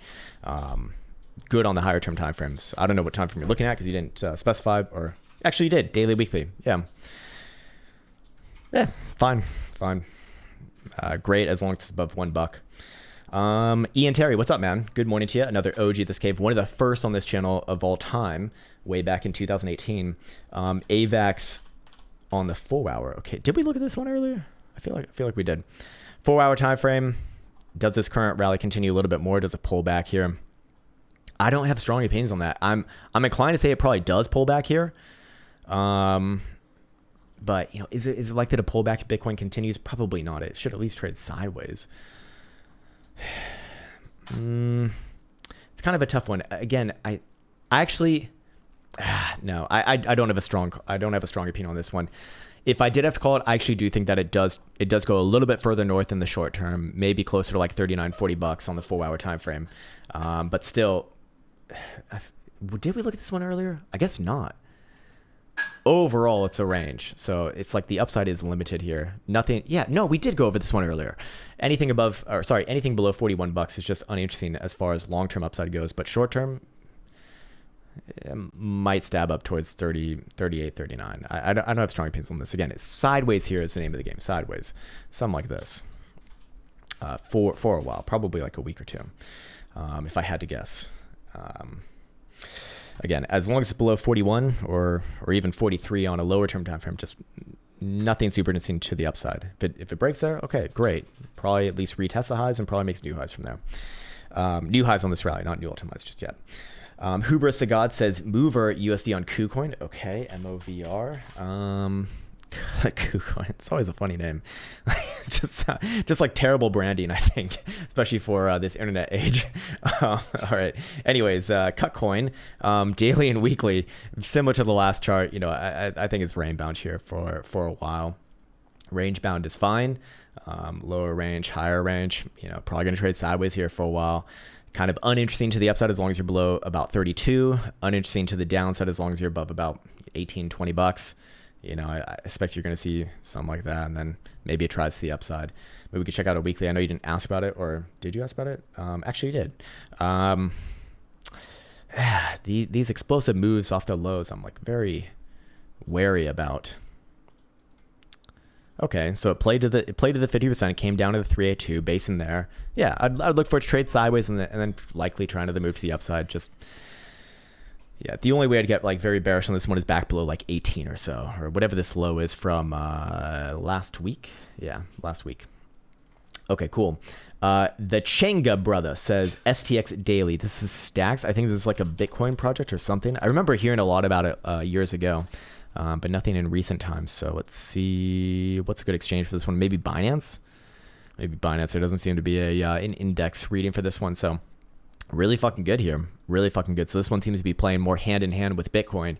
Good on the higher term time frames. I don't know what time frame you're looking at because you didn't specify, or actually you did, daily, weekly. Yeah, fine. Great as long as it's above $1. Ian Terry, what's up, man? Good morning to you. Another OG at this cave. One of the first on this channel of all time, way back in 2018. AVAX on the 4 hour. Okay, did we look at this one earlier? I feel like we did. 4 hour time frame. Does this current rally continue a little bit more? Does it pull back here? I don't have strong opinions on that. I'm inclined to say it probably does pull back here. But is it likely to pull back if Bitcoin continues? Probably not. It should at least trade sideways. It's kind of a tough one. Again, I actually No, I don't have a strong opinion on this one. If I did have to call it, I actually do think that it does go a little bit further north in the short term, maybe closer to like $39-40 on the 4-hour time frame. But still, did we look at this one earlier? I guess not. Overall, it's a range, so it's like the upside is limited here. Nothing. Yeah, no, we did go over this one earlier. Anything below $41 is just uninteresting as far as long-term upside goes. But short-term, might stab up towards 30, 38, 39. I don't have strong opinions on this. Again, it's sideways here is the name of the game. Sideways, something like this. For a while, probably like a week or two, if I had to guess. Again, as long as it's below 41 or even 43 on a lower term time frame, just nothing super interesting to the upside. If it breaks there, okay, great. Probably at least retest the highs and probably makes new highs from there. New highs on this rally, not new all-time highs just yet. Hubris the God says mover USD on KuCoin. Okay, MOVR. KuCoin. It's always a funny name. just like terrible branding, I think, especially for this internet age. All right. Anyways, KuCoin, daily and weekly, similar to the last chart. I think it's range bound here for a while. Range bound is fine. Lower range, higher range. Probably gonna trade sideways here for a while. Kind of uninteresting to the upside as long as you're below about 32. Uninteresting to the downside as long as you're above about $18-20. I expect you're going to see something like that, and then maybe it tries to the upside. Maybe we could check out a weekly. I know you didn't ask about it, or did you ask about it? Actually, you did. These explosive moves off the lows, I'm like very wary about. Okay, so it played to the 50%, came down to the 382, base in there. Yeah, I'd look for it to trade sideways and then likely trying to move to the upside. Yeah, the only way I'd get like very bearish on this one is back below like 18 or so, or whatever this low is from last week. Yeah, last week. Okay, cool. The Chenga brother says STX daily. This is Stacks. I think this is like a Bitcoin project or something. I remember hearing a lot about it years ago. But nothing in recent times. So let's see what's a good exchange for this one. Maybe Binance. There doesn't seem to be an index reading for this one. So really fucking good here. Really fucking good. So this one seems to be playing more hand in hand with Bitcoin.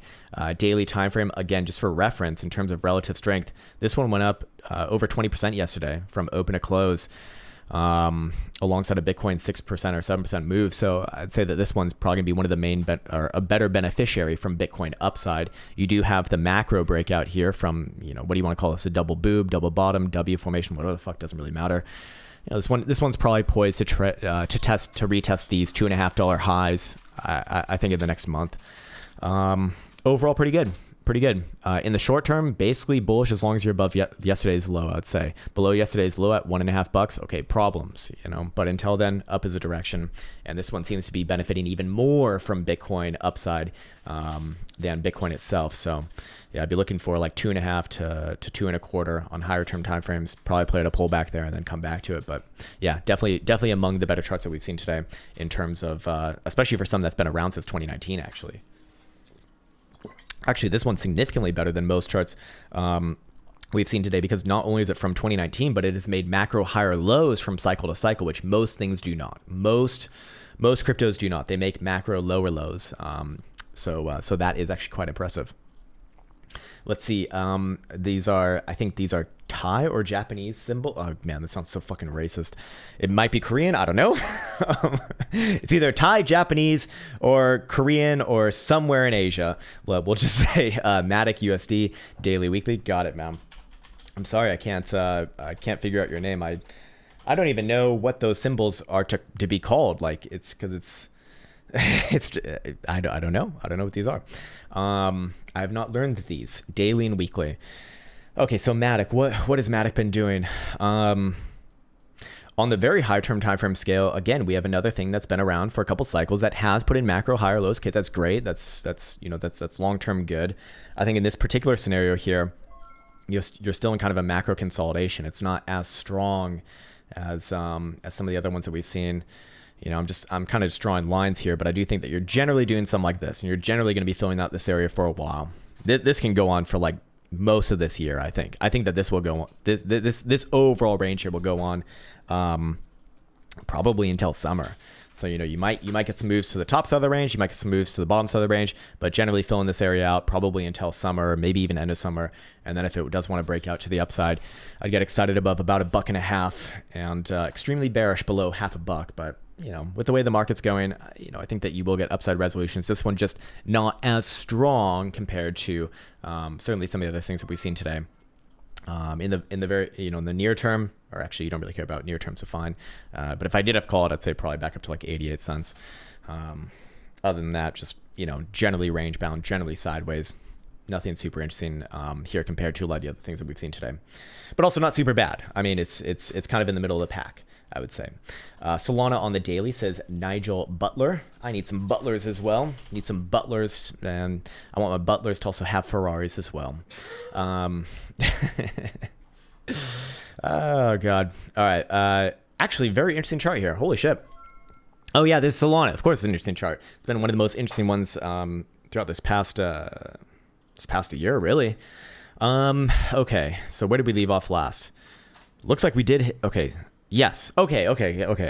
Daily time frame, again, just for reference in terms of relative strength. This one went up over 20% yesterday from open to close. Alongside a Bitcoin 6% or 7% move. So I'd say that this one's probably gonna be one of the main or a better beneficiary from Bitcoin upside. You do have the macro breakout here from, what do you want to call this? A double boob, double bottom, W formation, whatever the fuck, doesn't really matter. This one's probably poised to retest these $2.50 highs, I think in the next month. Overall, pretty good. In the short term, basically bullish as long as you're above yesterday's low, I'd say. Below yesterday's low at $1.50, okay, problems, But until then, up is a direction. And this one seems to be benefiting even more from Bitcoin upside than Bitcoin itself. So yeah, I'd be looking for like 2.5 to 2.25 on higher term timeframes. Probably play at a pullback there and then come back to it. But yeah, definitely among the better charts that we've seen today in terms of, especially for some that's been around since 2019, actually. Actually, this one's significantly better than most charts we've seen today because not only is it from 2019, but it has made macro higher lows from cycle to cycle, which most things do not. Most cryptos do not. They make macro lower lows. So that is actually quite impressive. Let's see. I think these are Thai or Japanese symbol. Oh man, that sounds so fucking racist. It might be Korean. I don't know. It's either Thai, Japanese, or Korean, or somewhere in Asia. Well, we'll just say Matic USD daily, weekly. Got it, ma'am. I'm sorry, I can't figure out your name. I don't even know what those symbols are to be called. Like it's because it's. I don't know. I don't know what these are. I have not learned these daily and weekly. Okay, so Matic, what has Matic been doing? On the very high term time frame scale, again, we have another thing that's been around for a couple cycles that has put in macro higher lows. Okay, that's great. That's long term good. I think in this particular scenario here, you're still in kind of a macro consolidation. It's not as strong as some of the other ones that we've seen. I'm kind of just drawing lines here, but I do think that you're generally doing something like this, and you're generally going to be filling out this area for a while. This can go on for like most of this year. I think that this will go on. This overall range here will go on probably until summer. So, you might get some moves to the top side of the range. You might get some moves to the bottom side of the range, but generally filling this area out probably until summer, maybe even end of summer. And then if it does want to break out to the upside, I'd get excited above about $1.50 and extremely bearish below $0.50. But, with the way the market's going, I think that you will get upside resolutions. This one just not as strong compared to certainly some of the other things that we've seen today. In the very, in the near term, or actually you don't really care about near term, so fine. But if I did have called, I'd say probably back up to like 88 cents. Other than that, just, generally range bound, generally sideways. Nothing super interesting here compared to a lot of the other things that we've seen today, but also not super bad. I mean, it's kind of in the middle of the pack, I would say. Solana on the daily says Nigel Butler. I need some butlers as well. Need some butlers, and I want my butlers to also have Ferraris as well. Oh God. All right. Actually, very interesting chart here. Holy shit. Oh yeah, this is Solana. Of course, it's an interesting chart. It's been one of the most interesting ones throughout this past year, really. Okay. So where did we leave off last? Looks like we did hit, okay. Yes. Okay.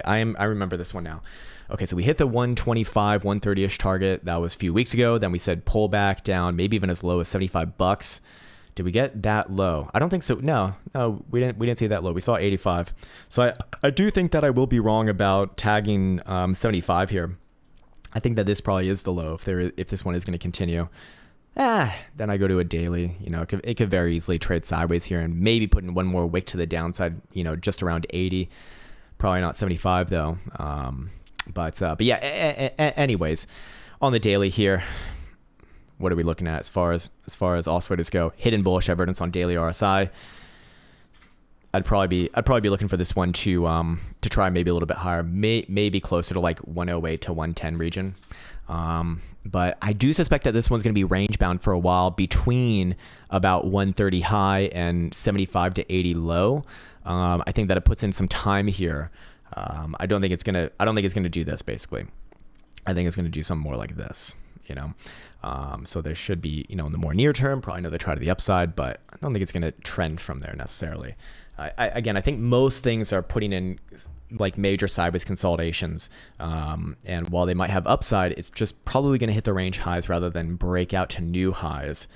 I remember this one now. Okay, so we hit the 125, 130-ish target. That was a few weeks ago. Then we said pull back down, maybe even as low as $75. Did we get that low? I don't think so. No, we didn't see that low. We saw 85. So I do think that I will be wrong about tagging 75 here. I think that this probably is the low if this one is going to continue. Then I go to a daily. It could very easily trade sideways here and maybe put in one more wick to the downside. Just around 80. Probably not 75 though. But yeah. Anyways, on the daily here, what are we looking at as far as oscillators go? Hidden bullish evidence on daily RSI. I'd probably be looking for this one to try maybe a little bit higher, maybe closer to like 108 to 110 region. But I do suspect that this one's going to be range bound for a while between about 130 high and 75 to 80 low. I think that it puts in some time here. I don't think it's gonna do this. Basically, I think it's gonna do something more like this. So there should be, in the more near term, probably another try to the upside, but I don't think it's gonna trend from there necessarily. I think most things are putting in like major sideways consolidations, and while they might have upside, it's just probably going to hit the range highs rather than break out to new highs.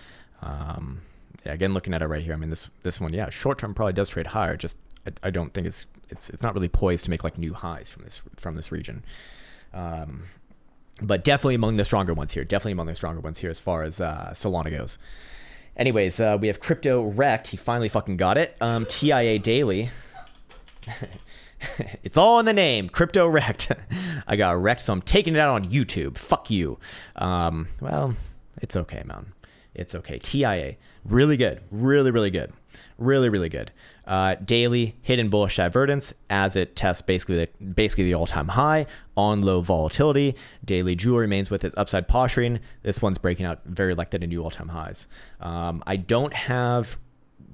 Again, looking at it right here, I mean this one, short term probably does trade higher. Just I don't think it's not really poised to make like new highs from this region. But definitely among the stronger ones here. As far as Solana goes. Anyways, we have crypto wrecked. He finally fucking got it. TIA daily. It's all in the name. Crypto wrecked. I got wrecked, so I'm taking it out on YouTube. Fuck you. Well, it's okay, man. It's okay. TIA. Really good. Really good. Really good. Daily hidden bullish divergence as it tests basically the all-time high on low volatility. Daily jewel remains with its upside posturing. This one's breaking out very likely to new all-time highs. I don't have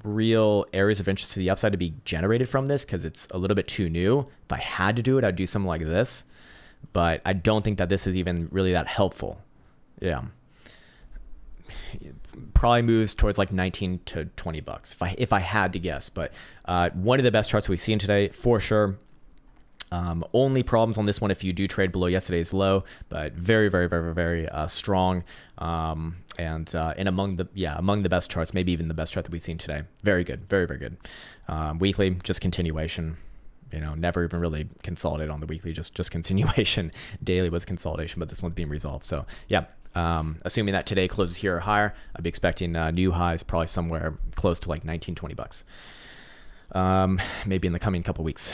real areas of interest to the upside to be generated from this because it's a little bit too new. If I had to do it, I'd do something like this, but I don't think that this is even really that helpful. Yeah. Probably moves towards like 19 to $20 if I had to guess. But one of the best charts we've seen today for sure. Only problems on this one if you do trade below yesterday's low, but very strong. And among the best charts, maybe even the best chart that we've seen today. Very good, very good. Weekly, just continuation. Never even really consolidated on the weekly, just continuation. Daily was consolidation, but this one's being resolved. So yeah. Assuming that today closes here or higher, I'd be expecting new highs probably somewhere close to like $19-20. Maybe in the coming couple weeks.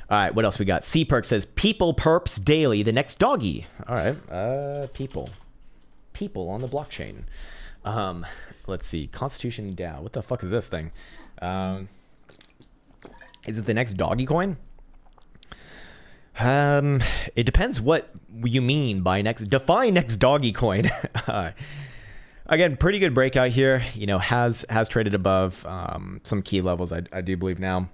All right, what else we got? C-Perk says, people perps daily, the next doggy. All right, people on the blockchain. Let's see, Constitution DAO. What the fuck is this thing? Is it the next doggy coin? It depends what you mean by define next doggy coin. Again, pretty good breakout here. Has traded above some key levels. I do believe now.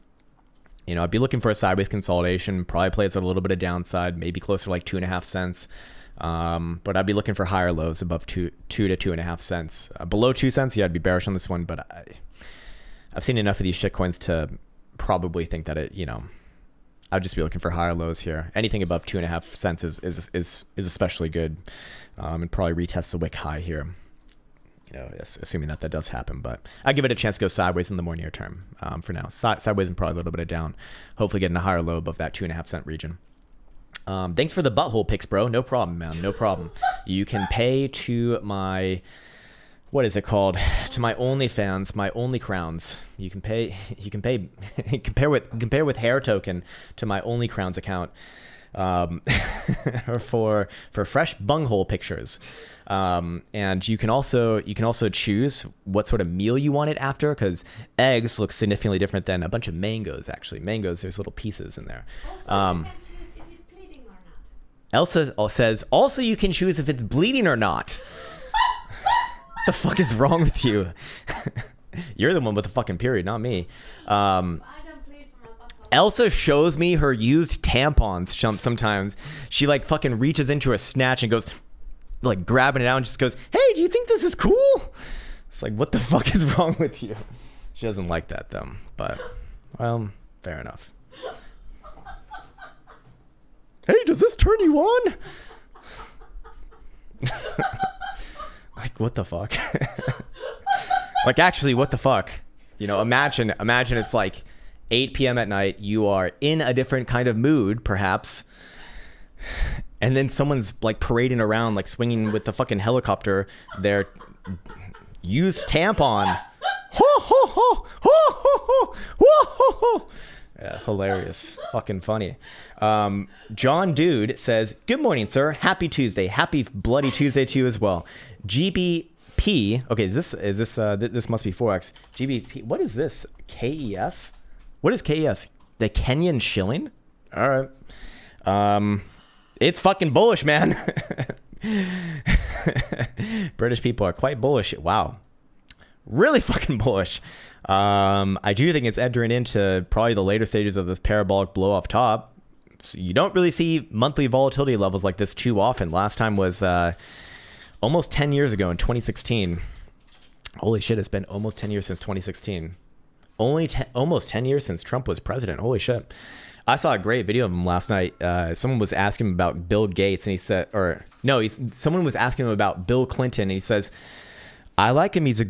I'd be looking for a sideways consolidation. Probably plays at a little bit of downside, maybe closer to like 2.5 cents. But I'd be looking for higher lows above 2 to 2.5 cents. Below 2 cents, I'd be bearish on this one. But I've seen enough of these shitcoins to probably think that it, just be looking for higher lows here. Anything above 2.5 cents is especially good, and probably retest the wick high here. You know, assuming that does happen, but I give it a chance to go sideways in the more near term for now. Sideways and probably a little bit of down. Hopefully getting a higher low above that 2.5 cent region. Thanks for the butthole pics, bro. No problem, man. No problem. You can pay to my, what is it called? To my OnlyFans, my Only Crowns. You can pay compare with hair token to my Only Crowns account. For fresh bunghole pictures. And you can also choose what sort of meal you want it after, because eggs look significantly different than a bunch of mangoes. Actually, mangoes, there's little pieces in there. Elsa says also you can choose if it's bleeding or not. What the fuck is wrong with you? You're the one with the fucking period, not me. Elsa shows me her used tampons sometimes. She like fucking reaches into a snatch and goes like grabbing it out and just goes, "Hey, do you think this is cool?" It's like, what the fuck is wrong with you? She doesn't like that though, but well, fair enough. Hey, does this turn you on? Like, what the fuck? Like, actually, what the fuck? You know, imagine it's like 8 p.m. at night. You are in a different kind of mood, perhaps. And then someone's like parading around, like swinging with the fucking helicopter, their used tampon. Ho, ho, ho, ho, ho, ho, ho, ho, ho. Yeah, hilarious. Fucking funny. John Dude says, "Good morning, sir. Happy Tuesday. Happy bloody Tuesday to you as well. GBP." Okay, this must be Forex. GBP. What is this? KES? What is KES? The Kenyan shilling? All right. It's fucking bullish, man. British people are quite bullish. Wow. Really fucking bullish. I do think it's entering into probably the later stages of this parabolic blow off top. So you don't really see monthly volatility levels like this too often. Last time was almost 10 years ago in 2016. Holy shit, it's been almost 10 years since 2016. Almost 10 years since Trump was president. Holy shit. I saw a great video of him last night. Someone was asking him about Bill Gates, and he said, someone was asking him about Bill Clinton, and he says, "I like him. He's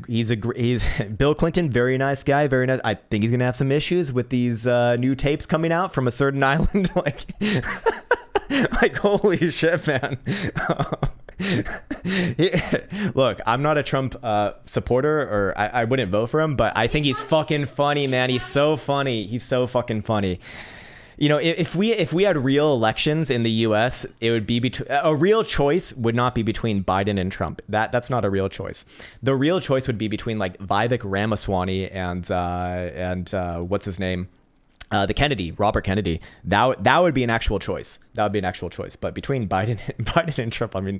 Bill Clinton, very nice guy, very nice. I think he's gonna have some issues with these new tapes coming out from a certain island." like holy shit, man. Look, I'm not a Trump supporter, or I wouldn't vote for him, but I think he's fucking funny, man. He's so funny. He's so fucking funny. You know, if we had real elections in the U.S., it would be a real choice would not be between Biden and Trump. That's not a real choice. The real choice would be between like Vivek Ramaswamy and what's his name, Robert Kennedy. That would be an actual choice. That would be an actual choice. But between Biden and Trump, I mean,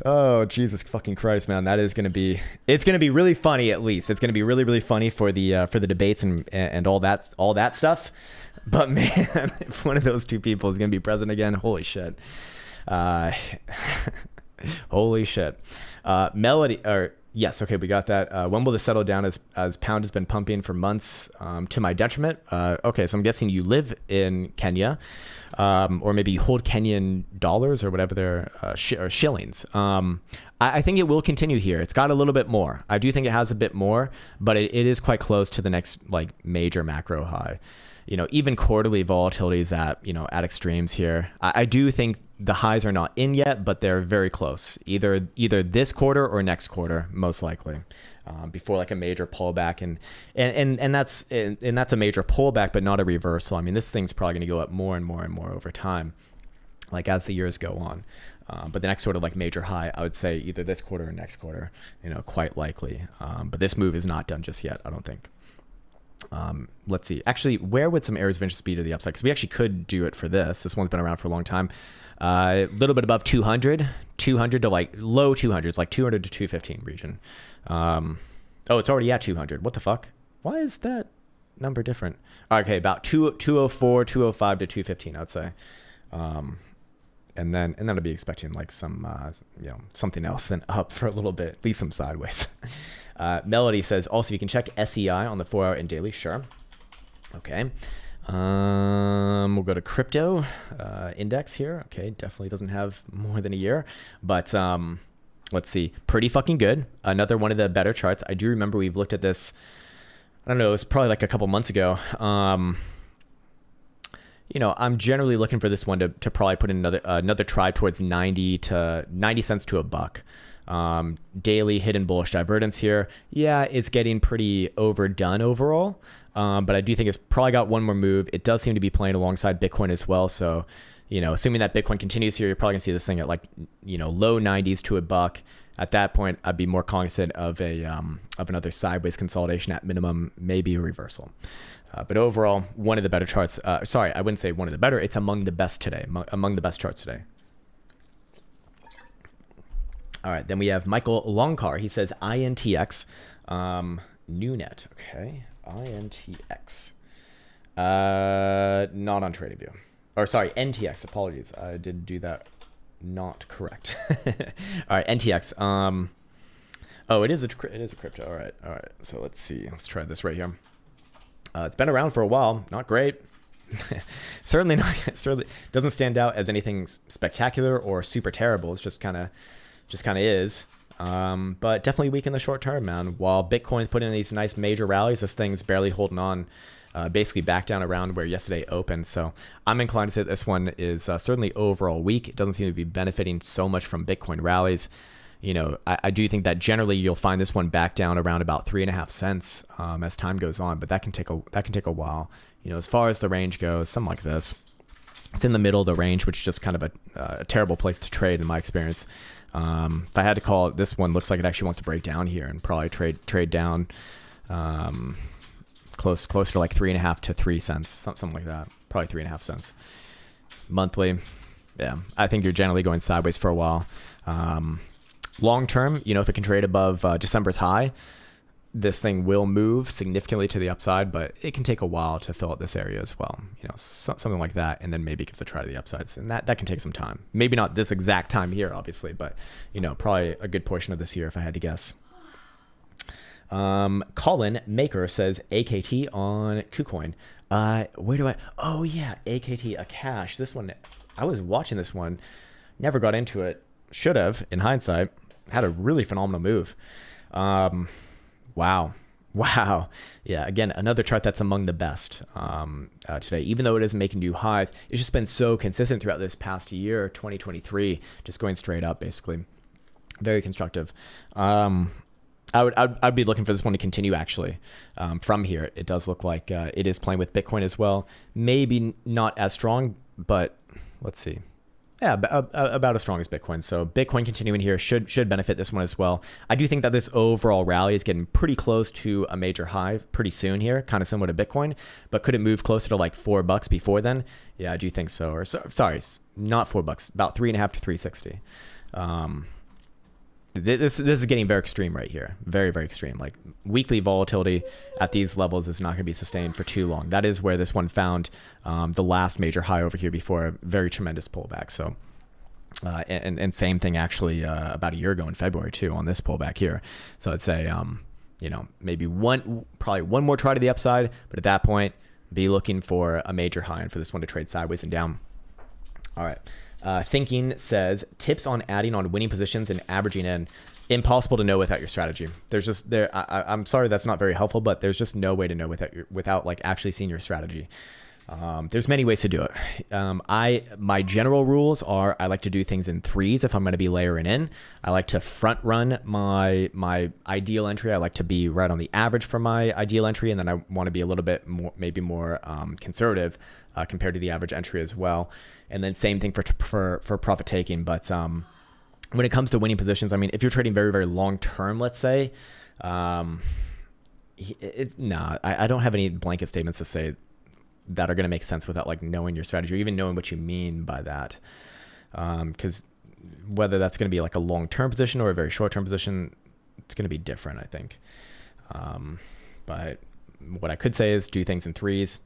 oh Jesus fucking Christ, man, it's gonna be really funny. At least it's gonna be really funny for the debates and all that stuff. But man, if one of those two people is going to be president again, holy shit. Holy shit. Melody, or yes, okay, we got that. When will this settle down as pound has been pumping for months to my detriment? Okay, so I'm guessing you live in Kenya, or maybe you hold Kenyan dollars or whatever they're, or shillings. I think it will continue here. It's got a little bit more. I do think it has a bit more, but it is quite close to the next like major macro high. You know, even quarterly volatility is at extremes here. I do think the highs are not in yet, but they're very close. Either this quarter or next quarter, most likely, before like a major pullback, and that's a major pullback, but not a reversal. I mean, this thing's probably going to go up more and more and more over time, like as the years go on. But the next sort of like major high, I would say either this quarter or next quarter, quite likely. But this move is not done just yet, I don't think. Let's see. Actually, where would some areas of interest be to the upside? Because we actually could do it for this. This one's been around for a long time. A little bit above 200 to like low 200s, like 200 to 215 region. Oh, it's already at 200. What the fuck? Why is that number different? Okay, about 204, 205 to 215, I'd say. And then I'll be expecting like some, something else then up for a little bit, at least some sideways. Melody says, also, you can check SEI on the 4-hour and daily. Sure. Okay. We'll go to crypto index here. Okay, definitely doesn't have more than a year, but let's see, pretty fucking good. Another one of the better charts. I do remember we've looked at this, I don't know, it was probably like a couple months ago. You know, I'm generally looking for this one to probably put in another try towards 90 cents to a buck. Daily hidden bullish divergence here. Yeah, it's getting pretty overdone overall. But I do think it's probably got one more move. It does seem to be playing alongside Bitcoin as well. So, you know, assuming that Bitcoin continues here, you're probably gonna see this thing at like, you know, low 90s to a buck. At that point, I'd be more cognizant of another sideways consolidation at minimum, maybe a reversal. But overall, one of the better charts. Sorry, I wouldn't say one of the better. It's among the best today, among the best charts today. All right, then we have Michael Longcar. He says INTX, NewNet. Okay, INTX. Not on TradingView. Or sorry, NTX. Apologies, I did do that not correct. All right, NTX. Oh, it is a crypto. All right. So let's see. Let's try this right here. It's been around for a while. Not great. Certainly not. Certainly doesn't stand out as anything spectacular or super terrible. It's just kind of is. But definitely weak in the short term, man. While Bitcoin's putting in these nice major rallies, this thing's barely holding on. Basically back down around where yesterday opened. So I'm inclined to say this one is certainly overall weak. It doesn't seem to be benefiting so much from Bitcoin rallies. You know, I do think that generally you'll find this one back down around about 3.5 cents as time goes on, but that can take a while. You know, as far as the range goes, something like this. It's in the middle of the range, which is just kind of a terrible place to trade in my experience. If I had to call it, this one looks like it actually wants to break down here and probably trade down closer to like 3.5 to 3 cents, something like that. Probably 3.5 cents monthly. Yeah, I think you're generally going sideways for a while. Long term, you know, if it can trade above December's high, this thing will move significantly to the upside, but it can take a while to fill out this area as well. You know, something like that, and then maybe gives a try to the upsides, and that can take some time. Maybe not this exact time here, obviously, but you know, probably a good portion of this year if I had to guess. Colin Maker says AKT on KuCoin. Where do I? Oh yeah, AKT, a cash. This one, I was watching this one, never got into it. Should have, in hindsight. Had a really phenomenal move. Wow. Yeah, again, another chart that's among the best today. Even though it isn't making new highs, it's just been so consistent throughout this past year, 2023, just going straight up, basically. Very constructive. I'd be looking for this one to continue, actually. From here, it does look like it is playing with Bitcoin as well. Maybe not as strong, but let's see. Yeah, about as strong as Bitcoin. So Bitcoin continuing here should benefit this one as well. I do think that this overall rally is getting pretty close to a major high pretty soon here, kind of similar to Bitcoin. But could it move closer to like $4 before then? Yeah, I do think so. Or sorry, not $4, about 3.5 to 360. This is getting very extreme right here. Very, very extreme. Like weekly volatility at these levels is not going to be sustained for too long. That is where this one found the last major high over here before a very tremendous pullback. So, and same thing actually about a year ago in February too on this pullback here. So I'd say, you know, maybe probably one more try to the upside, but at that point, be looking for a major high and for this one to trade sideways and down. All right. Thinking says tips on adding on winning positions and averaging in. Impossible to know without your strategy. There's just I'm sorry that's not very helpful, but there's just no way to know without like actually seeing your strategy. There's many ways to do it. My general rules are I like to do things in threes if I'm going to be layering in. I like to front run my ideal entry. I like to be right on the average for my ideal entry, and then I want to be a little bit more, maybe more conservative compared to the average entry as well. And then same thing for profit taking. But when it comes to winning positions, I mean, if you're trading very, very long term, let's say, I don't have any blanket statements to say that are going to make sense without like knowing your strategy or even knowing what you mean by that. Because whether that's going to be like a long-term position or a very short-term position, it's going to be different, I think. But what I could say is do things in threes.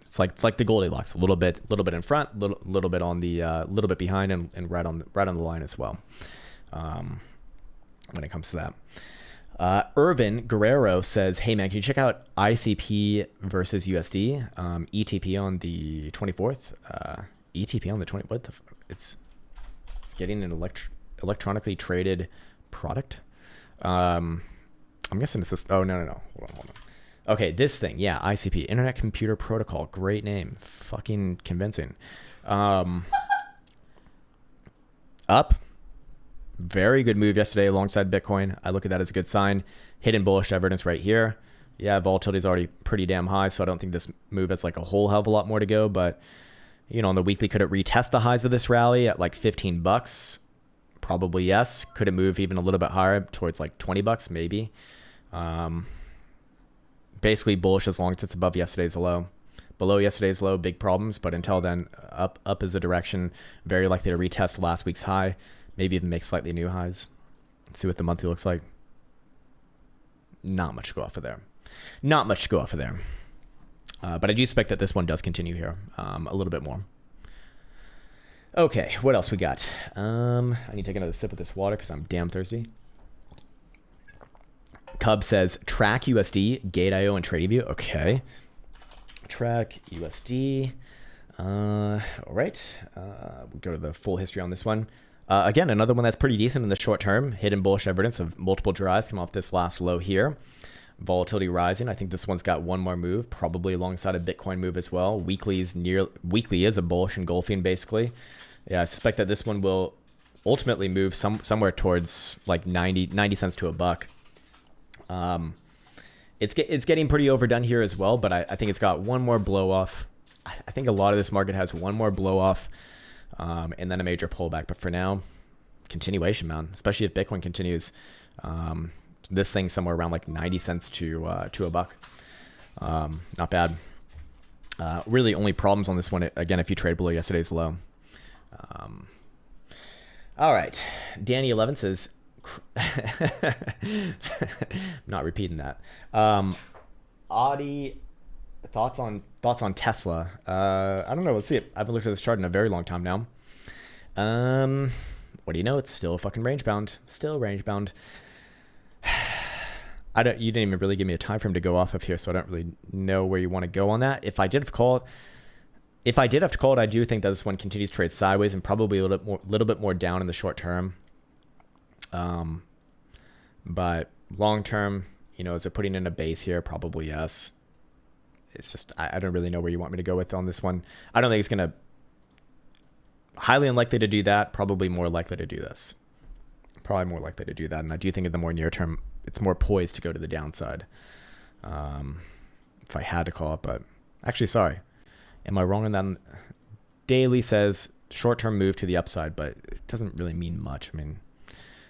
It's like the Goldilocks, a little bit in front, little bit on the little bit behind, and right on the line as well. When it comes to that. Irvin Guerrero says, hey man, can you check out ICP versus USD? ETP on the 24th. ETP on the 20th. What the it's getting an electronically traded product. I'm guessing it's this. Oh, no. Hold on. Okay, this thing. Yeah, ICP, Internet Computer Protocol. Great name. Fucking convincing. Up. Very good move yesterday alongside Bitcoin. I look at that as a good sign. Hidden bullish evidence right here. Yeah, volatility is already pretty damn high, so I don't think this move has like a whole hell of a lot more to go. But, you know, on the weekly, could it retest the highs of this rally at like $15? Probably yes. Could it move even a little bit higher towards like $20? Maybe. Basically bullish as long as it's above yesterday's low. Below yesterday's low, big problems. But until then, up is a direction. Very likely to retest last week's high. Maybe even make slightly new highs. Let's see what the monthly looks like. Not much to go off of there. But I do expect that this one does continue here a little bit more. Okay, what else we got? I need to take another sip of this water because I'm damn thirsty. Cub says, track USD, Gate.io, and TradingView. Okay. Track USD. All right. We'll go to the full history on this one. Again, another one that's pretty decent in the short term. Hidden bullish evidence of multiple dries come off this last low here. Volatility rising. I think this one's got one more move, probably alongside a Bitcoin move as well. Weekly is a bullish engulfing, basically. Yeah, I suspect that this one will ultimately move somewhere towards like 90 cents to a buck. It's getting pretty overdone here as well, but I think it's got one more blow off. I think a lot of this market has one more blow off. And then a major pullback. But for now, continuation, man. Especially if Bitcoin continues. This thing's somewhere around like 90 cents to a buck. Not bad. Really only problems on this one, again, if you trade below yesterday's low. All right. Danny11 says, I'm not repeating that. Audi, thoughts on Tesla? I don't know. Let's see it. I haven't looked at this chart in a very long time now. What do you know? It's still fucking range bound. Still range bound. You didn't even really give me a time frame to go off of here, so I don't really know where you want to go on that. If I did have to call it, I do think that this one continues to trade sideways and probably a little bit more down in the short term. But long term, you know, is it putting in a base here? Probably yes. It's just, I don't really know where you want me to go with on this one. I don't think it's going to, highly unlikely to do that. Probably more likely to do this. Probably more likely to do that. And I do think in the more near term, it's more poised to go to the downside. If I had to call it, but actually, sorry. Am I wrong on that? Daily says short-term move to the upside, but it doesn't really mean much. I mean,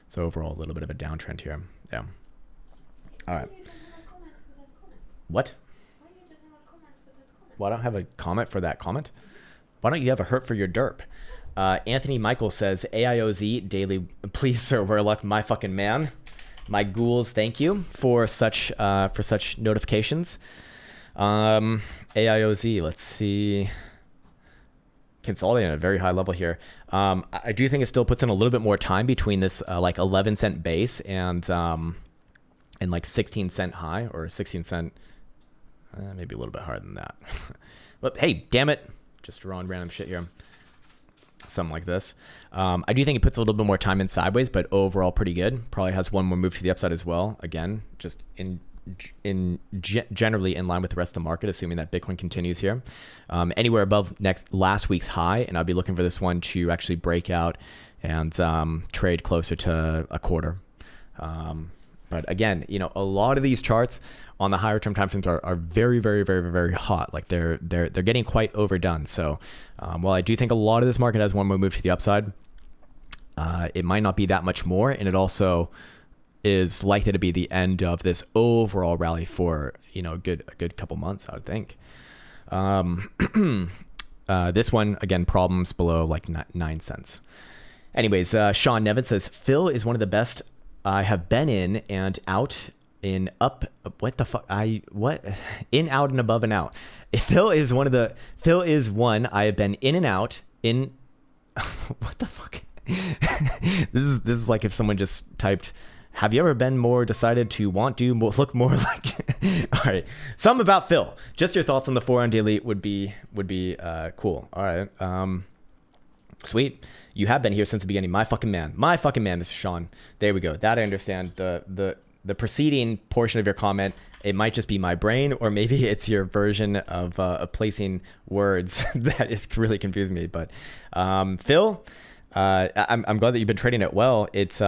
it's overall a little bit of a downtrend here. Yeah. All right. What? Why don't I have a comment for that comment? Why don't you have a hurt for your derp? Anthony Michael says, AIOZ daily, please sir, Warlock, my fucking man. My ghouls, thank you for such notifications. AIOZ, let's see. Consolidating at a very high level here. I do think it still puts in a little bit more time between this like 11 cent base and like 16 cent high, or 16 cent, maybe a little bit higher than that. But hey, damn it, just drawing random shit here. Something like this. I do think it puts a little bit more time in sideways, but overall pretty good. Probably has one more move to the upside as well. Again, just generally in line with the rest of the market, assuming that Bitcoin continues here. Anywhere above last week's high, and I'll be looking for this one to actually break out and trade closer to a quarter. But again, you know, a lot of these charts on the higher term time frames are very, very, very, very hot. Like they're getting quite overdone. So while I do think a lot of this market has one more move to the upside, it might not be that much more, and it also is likely to be the end of this overall rally for, you know, a good couple months, I would think. This one, again, problems below like 9 cents. Anyways, Sean Nevin says, Phil is one of the best I have been in and out in up. What the fuck? In, out, and above and out. Phil is one I have been in and out in. What the fuck? This is like if someone just typed Have you ever been more decided to want to look more like? All right, some about Phil. Just your thoughts on the 4 hour daily would be cool. All right, sweet. You have been here since the beginning. My fucking man, Mr. Sean. There we go. That I understand. The preceding portion of your comment, it might just be my brain, or maybe it's your version of placing words that is really confusing me. But Phil, I'm glad that you've been trading it well. It's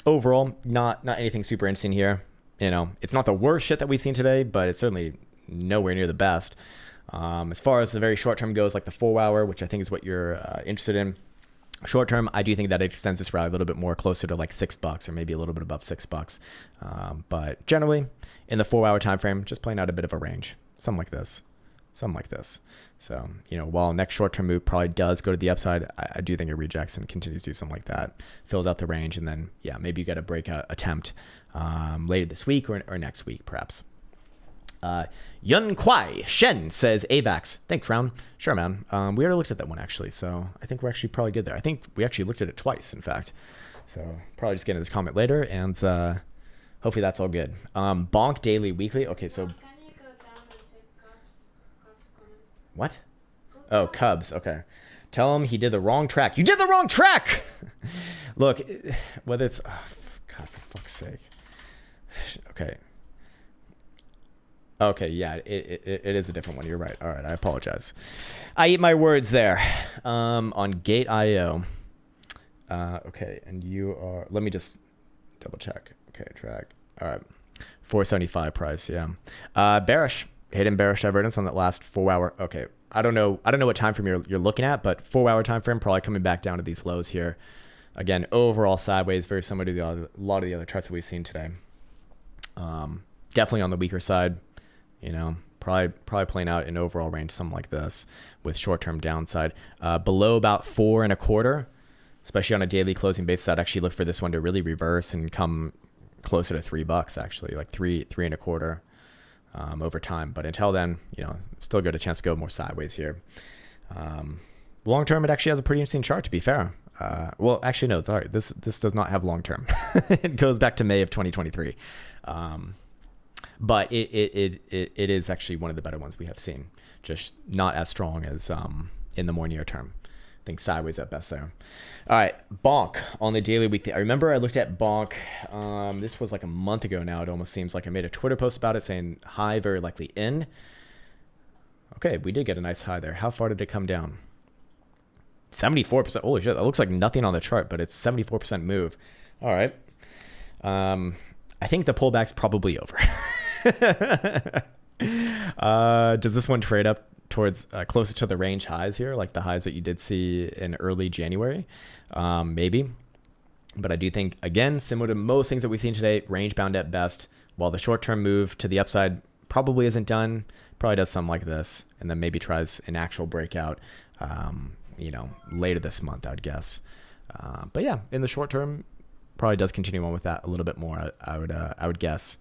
overall not anything super interesting here. You know, it's not the worst shit that we've seen today, but it's certainly nowhere near the best. As far as the very short term goes, like the 4 hour, which I think is what you're interested in. Short term, I do think that it extends this rally a little bit more closer to like $6 or maybe a little bit above $6. But generally, in the 4 hour time frame, just playing out a bit of a range, something like this. So, you know, while next short term move probably does go to the upside, I do think it rejects and continues to do something like that, fills out the range, and then yeah, maybe you get a breakout attempt later this week or next week perhaps. Yun Kwai Shen says AVAX. Thanks, Krown. Sure, man. We already looked at that one actually, so I think we're actually probably good there. I think we actually looked at it twice, in fact. So probably just get into this comment later, and hopefully that's all good. Bonk daily, weekly. Okay, so Can you go down and check Cubs comment? what? Oh, Cubs. Okay. Tell him he did the wrong track. You did the wrong track. Look, whether it's God, for fuck's sake. Okay. Okay, yeah, it is a different one. You're right. All right, I apologize. I eat my words there. On Gate.io. Okay, and you are. Let me just double check. Okay, track. All right, 475 price. Yeah. Bearish, hidden bearish divergence on that last 4 hour. Okay, I don't know what time frame you're looking at, but 4 hour time frame probably coming back down to these lows here. Again, overall sideways, very similar to a lot of the other charts that we've seen today. Definitely on the weaker side. You know, probably playing out in overall range, something like this, with short-term downside. Below about 4.25, especially on a daily closing basis, I'd actually look for this one to really reverse and come closer to $3, actually, like 3.25 over time. But until then, you know, still got a chance to go more sideways here. Long term, it actually has a pretty interesting chart, to be fair. Well, actually, no, sorry, this does not have long term. It goes back to May of 2023. But it is actually one of the better ones we have seen, just not as strong as in the more near term. I think sideways at best there. All right, Bonk on the daily weekly. I remember I looked at Bonk. This was like a month ago now. It almost seems like I made a Twitter post about it saying high, very likely in. Okay, we did get a nice high there. How far did it come down? 74%. Holy shit, that looks like nothing on the chart, but it's 74% move. All right. I think the pullback's probably over. Does this one trade up towards closer to the range highs here, like the highs that you did see in early January? Maybe. But I do think, again, similar to most things that we've seen today, range bound at best. While the short-term move to the upside probably isn't done, probably does something like this, and then maybe tries an actual breakout, you know, later this month, I would guess. But yeah, in the short term, probably does continue on with that a little bit more. I would guess.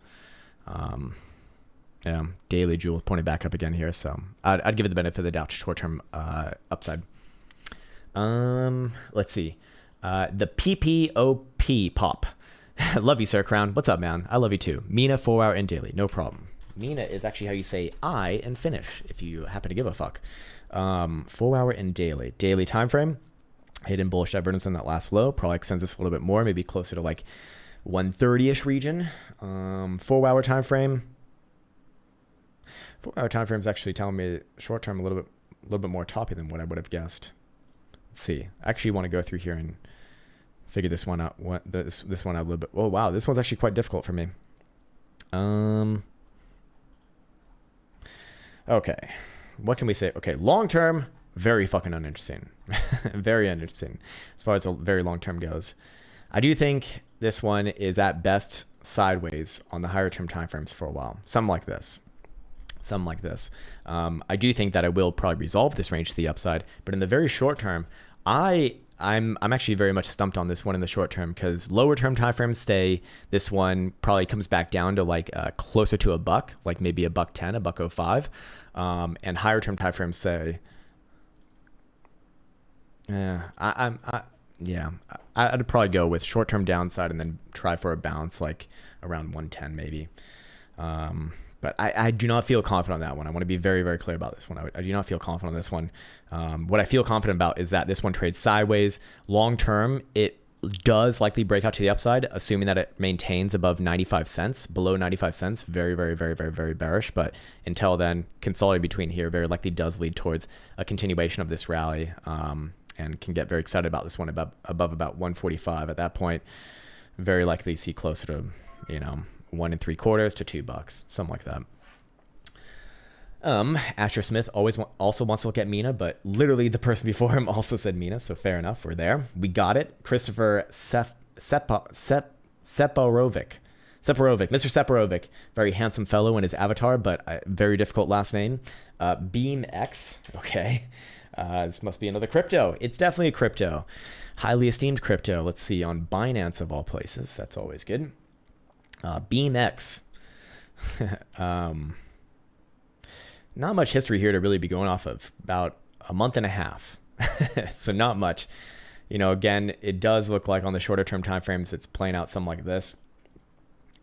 Yeah, daily jewel pointing back up again here, so I'd give it the benefit of the doubt. Short-term upside. Let's see. The PPOP pop. Love you, Sir Krown. What's up, man? I love you too. Mina, 4 hour and daily, no problem. Mina is actually how you say I and finish, if you happen to give a fuck. 4 hour and daily time frame. Hidden bullish divergence in that last low probably extends this a little bit more, maybe closer to like 130-ish region. 4 hour time frame. 4 hour time frame is actually telling me short term a little bit more toppy than what I would have guessed. Let's see. I actually want to go through here and figure this one out. This one out a little bit. Oh wow, this one's actually quite difficult for me. Okay, what can we say? Okay, long term, very fucking uninteresting. Very uninteresting as far as the very long term goes. I do think this one is at best sideways on the higher term timeframes for a while. Something like this. I do think that I will probably resolve this range to the upside, but in the very short term, I'm actually very much stumped on this one in the short term, because lower term timeframes stay. This one probably comes back down to like closer to $1, like maybe $1.10, $1.05, and higher term timeframes say, yeah, yeah, I'd probably go with short-term downside and then try for a bounce like around 110 maybe. But I do not feel confident on that one. I want to be very, very clear about this one. I do not feel confident on this one. What I feel confident about is that this one trades sideways. Long term, it does likely break out to the upside, assuming that it maintains above 95 cents. Below 95 cents, very, very, very, very, very bearish. But until then, consolidating between here very likely does lead towards a continuation of this rally, and can get very excited about this one above about 145. At that point, very likely see closer to, 1 3/4 to $2, something like that. Asher Smith also wants to look at Mina, but literally the person before him also said Mina, so fair enough. We're there. We got it. Christopher Seporovic. Mr. Seporovic, very handsome fellow in his avatar, but very difficult last name. BeamX, okay. This must be another crypto. It's definitely a crypto. Highly esteemed crypto. Let's see, on Binance of all places. That's always good. BeamX. Not much history here to really be going off of. About a month and a half. So not much. Again, it does look like on the shorter term time frames, it's playing out something like this.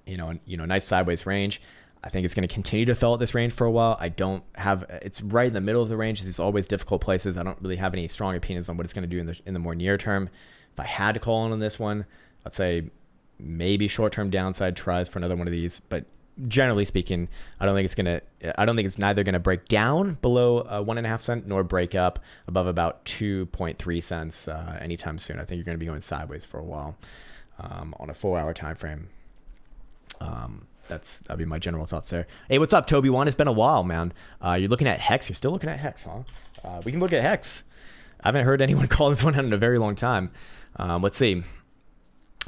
Nice sideways range. I think it's going to continue to fill out this range for a while. It's right in the middle of the range. These always difficult places. I don't really have any strong opinions on what it's going to do in the more near term. If I had to call on this one, I'd say maybe short-term downside tries for another one of these, but generally speaking, I don't think it's neither going to break down below 1.5 cent nor break up above about 2.3 cents anytime soon. I think you're going to be going sideways for a while on a 4-hour time frame. That'd be my general thoughts there. Hey, what's up, Toby One? It's been a while, man. You're looking at Hex. You're still looking at Hex, huh? We can look at Hex. I haven't heard anyone call this one out in a very long time. Let's see.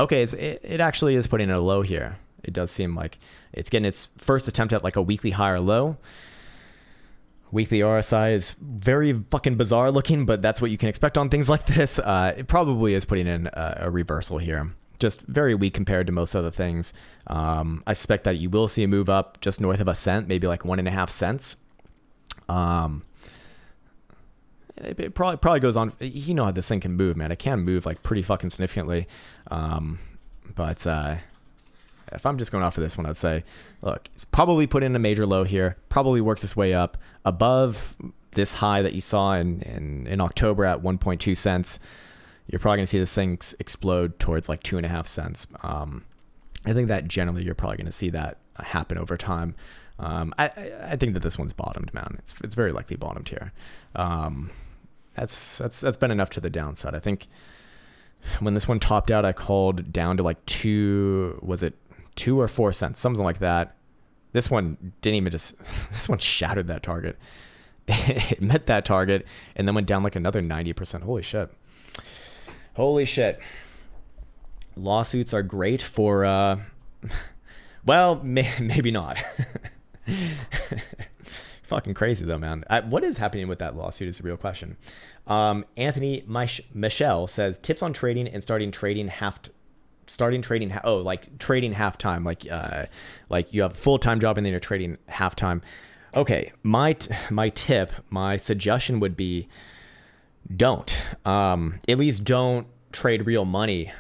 Okay, it actually is putting in a low here. It does seem like it's getting its first attempt at like a weekly high or low. Weekly RSI is very fucking bizarre looking, but that's what you can expect on things like this. It probably is putting in a reversal here. Just very weak compared to most other things. I suspect that you will see a move up just north of a cent, maybe like 1.5 cents. It probably goes on. How this thing can move, man. It can move like pretty fucking significantly. But if I'm just going off of this one, I'd say, look, it's probably put in a major low here. Probably works its way up above this high that you saw in October at 1.2 cents. You're probably going to see this thing explode towards like 2.5 cents. I think that generally you're probably going to see that happen over time. I think that this one's bottomed, man. It's very likely bottomed here. That's been enough to the downside. I think when this one topped out, I called down to like 2 or 4 cents, something like that. This one this one shattered that target. It met that target and then went down like another 90%. Holy shit. Lawsuits are great for, well, maybe not. Fucking crazy though, man. What is happening with that lawsuit is a real question. Anthony Michelle says tips on trading and trading trading half-time, like you have a full-time job and then you're trading half-time. Okay, my suggestion would be don't. At least don't trade real money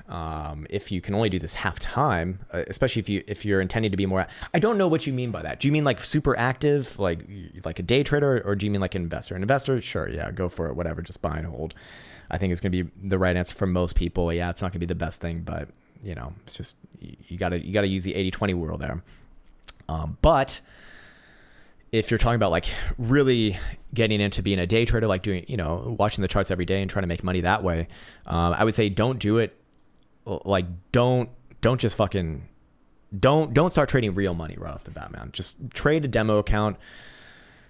if you can only do this half time, especially if you're intending to be more. I don't know what you mean by that. Do you mean like super active, like a day trader, or do you mean like an investor? An investor, sure, yeah, go for it, whatever, just buy and hold. I think it's gonna be the right answer for most people. Yeah, it's not gonna be the best thing, but it's just you gotta use the 80-20 rule there. But if you're talking about like really getting into being a day trader, like doing, watching the charts every day and trying to make money that way, I would say don't do it. Like don't just fucking, don't start trading real money right off the bat, man. Just trade a demo account.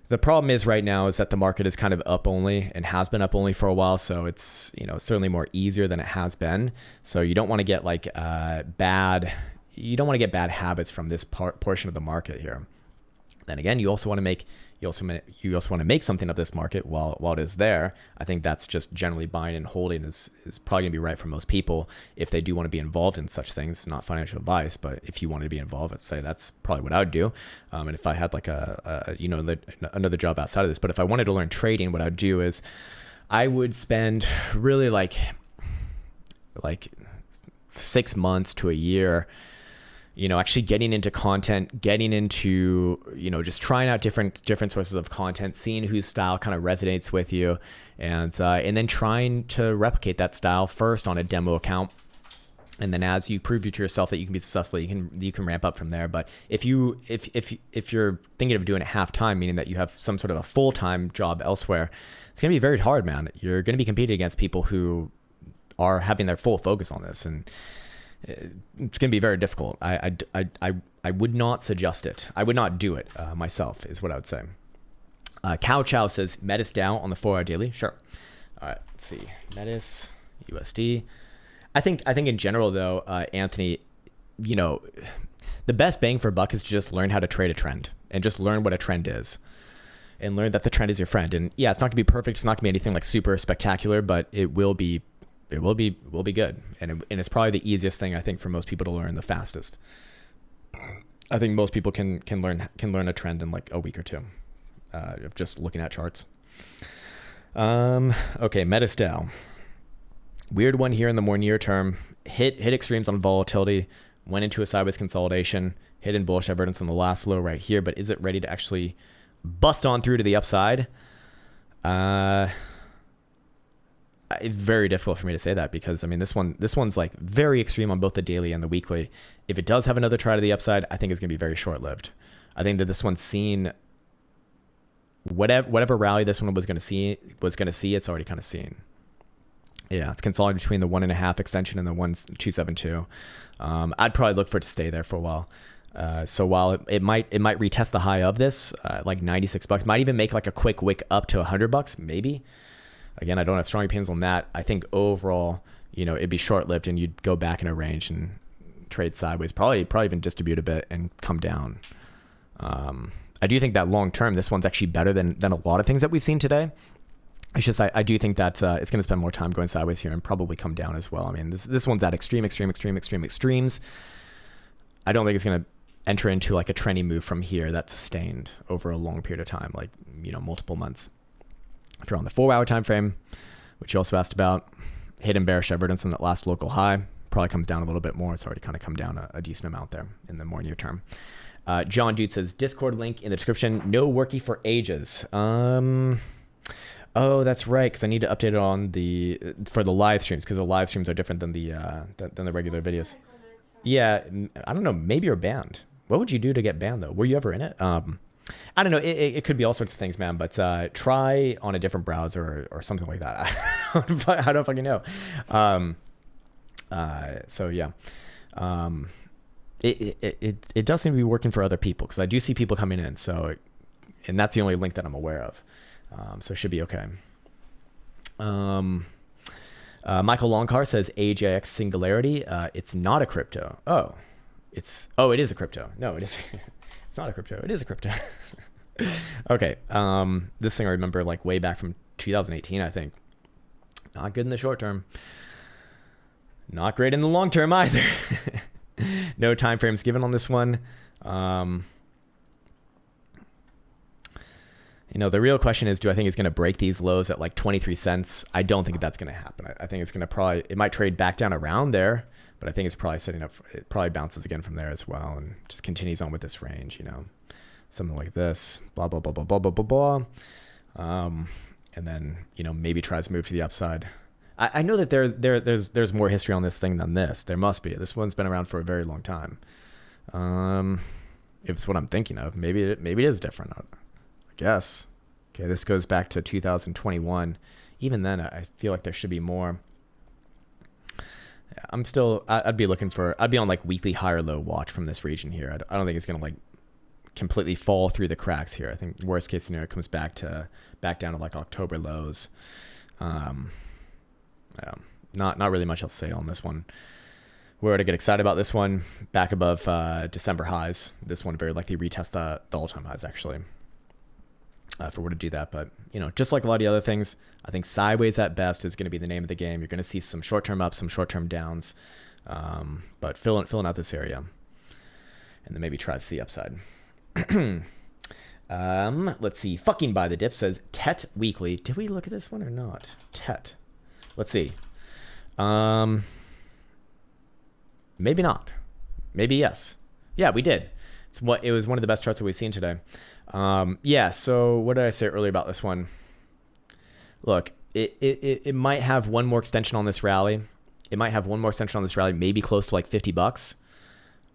The problem is right now is that the market is kind of up only and has been up only for a while. So it's, certainly more easier than it has been. So you don't want to get like bad habits from this portion of the market here. Then again, you also want to make something of this market while it is there. I think that's just generally buying and holding is probably gonna be right for most people if they do want to be involved in such things. Not financial advice, but if you wanted to be involved, I'd say that's probably what I would do. And if I had like another job outside of this, but if I wanted to learn trading, what I'd do is I would spend really like like 6 months to a year, you know, actually getting into content, getting into, you know, just trying out different sources of content, seeing whose style kind of resonates with you, and then trying to replicate that style first on a demo account. And then as you prove to yourself that you can be successful, you can ramp up from there. But if you're thinking of doing it half time, meaning that you have some sort of a full-time job elsewhere, it's going to be very hard, man. You're going to be competing against people who are having their full focus on this, and it's going to be very difficult. I would not suggest it. I would not do it myself, is what I would say. Cow Chow says Metis down on the 4-hour daily. Sure. All right, let's see. Metis USD. I think in general though, Anthony, you know, the best bang for buck is to just learn how to trade a trend and just learn what a trend is, and learn that the trend is your friend. And yeah, it's not gonna be perfect. It's not gonna be anything like super spectacular, but it will be good. And it's probably the easiest thing I think for most people to learn the fastest. I think most people can learn a trend in like a week or two of just looking at charts. Okay, Metis down. Weird one here in the more near term. Hit extremes on volatility, went into a sideways consolidation, hit in bullish divergence on the last low right here, but is it ready to actually bust on through to the upside? It's very difficult for me to say that, because I mean this one's like very extreme on both the daily and the weekly. If it does have another try to the upside, I think it's going to be very short-lived. I think that this one's seen whatever rally this one was going to see, it's already kind of seen. Yeah, it's consolidated between the 1.5 extension and the 272. I'd probably look for it to stay there for a while. So while it might retest the high of this, like $96, might even make like a quick wick up to $100, maybe. Again, I don't have strong opinions on that. I think overall, you know, it'd be short-lived and you'd go back in a range and trade sideways, probably even distribute a bit and come down. I do think that long term, this one's actually better than a lot of things that we've seen today. It's just I do think that it's going to spend more time going sideways here and probably come down as well. I mean, this one's at extremes. I don't think it's going to enter into like a trendy move from here that's sustained over a long period of time, like, you know, multiple months. If you're on the 4-hour time frame, which you also asked about, hidden bearish divergence on that last local high, probably comes down a little bit more. It's already kind of come down a decent amount there in the more near term. John Dude says Discord link in the description. No worky for ages. Oh, that's right, because I need to update it for the live streams, because the live streams are different than the regular videos. Yeah, I don't know. Maybe you're banned. What would you do to get banned though? Were you ever in it? I don't know. It could be all sorts of things, man. But try on a different browser or something like that. I don't fucking know. So yeah, it does seem to be working for other people, because I do see people coming in. So, and that's the only link that I'm aware of. So it should be okay. Michael Longcar says AJX Singularity. It's not a crypto. It is a crypto. No, it is. It's not a crypto. It is a crypto. Okay. This thing I remember like way back from 2018, I think. Not good in the short term. Not great in the long term either. No time frames given on this one. You know, the real question is, do I think it's going to break these lows at like 23 cents? I don't think that's going to happen. I think it's going to it might trade back down around there, but I think it's probably setting up, it probably bounces again from there as well and just continues on with this range, you know, something like this, blah, blah, blah, blah, blah, blah, blah, blah. And then, you know, maybe tries to move to the upside. I know that there's more history on this thing than this. There must be. This one's been around for a very long time. If it's what I'm thinking of, maybe it is different. Guess. Okay, this goes back to 2021. Even then, I feel like there should be more. I'd be on like weekly higher low watch from this region here. I don't think it's gonna like completely fall through the cracks here. I think worst case scenario comes back down to like October lows. Yeah, not really much else to say on this one. Where to get excited about this one? Back above December highs. This one very likely retest the all-time highs actually. If it were to do that, but you know, just like a lot of the other things, I think sideways at best is going to be the name of the game. You're going to see some short-term ups, some short-term downs, but filling out this area, and then maybe try to see upside. Let's see. Fucking buy the dip says TET weekly. Did we look at this one or not? TET. Let's see. Maybe not. Maybe yes. Yeah, we did. It was one of the best charts that we've seen today. Yeah, so what did I say earlier about this one? Look, it might have one more extension on this rally. Maybe close to like $50.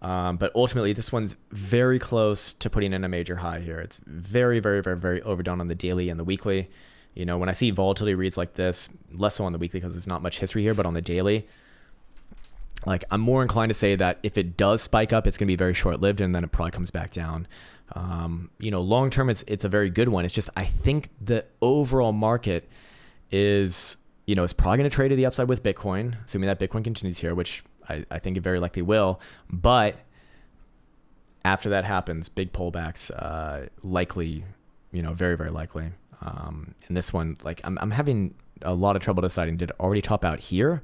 But ultimately, this one's very close to putting in a major high here. It's very, very, very, very overdone on the daily and the weekly. You know, when I see volatility reads like this, less so on the weekly because there's not much history here, but on the daily, like I'm more inclined to say that if it does spike up, it's going to be very short-lived and then it probably comes back down. You know, long term, it's a very good one. It's just I think the overall market is, you know, it's probably going to trade to the upside with Bitcoin, assuming that Bitcoin continues here, which I think it very likely will. But after that happens, big pullbacks, likely, you know, very, very likely. And this one, like I'm having a lot of trouble deciding, did it already top out here?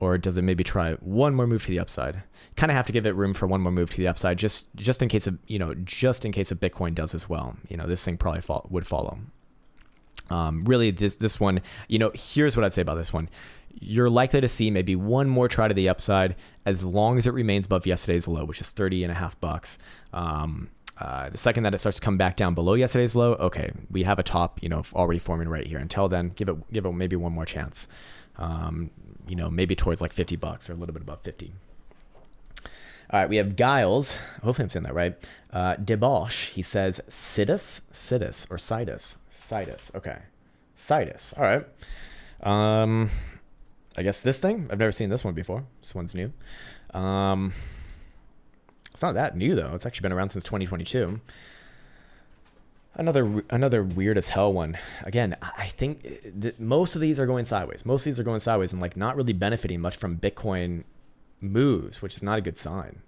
Or does it maybe try one more move to the upside? Kind of have to give it room for one more move to the upside, just in case of, you know, just in case of Bitcoin does as well. You know, this thing probably would follow. Really, this one, you know, here's what I'd say about this one. You're likely to see maybe one more try to the upside as long as it remains above yesterday's low, which is $30.50. The second that it starts to come back down below yesterday's low, okay, we have a top, you know, already forming right here. Until then, give it maybe one more chance. You know, maybe towards like $50 or a little bit above 50. All right, we have Giles. Hopefully I'm saying that right. Debosh, he says Sidus or Sidus. Okay, Sidus. All right. I guess this thing. I've never seen this one before. This one's new. It's not that new though. It's actually been around since 2022. Another weird as hell one. Again, I think most of these are going sideways. And like not really benefiting much from Bitcoin moves, which is not a good sign.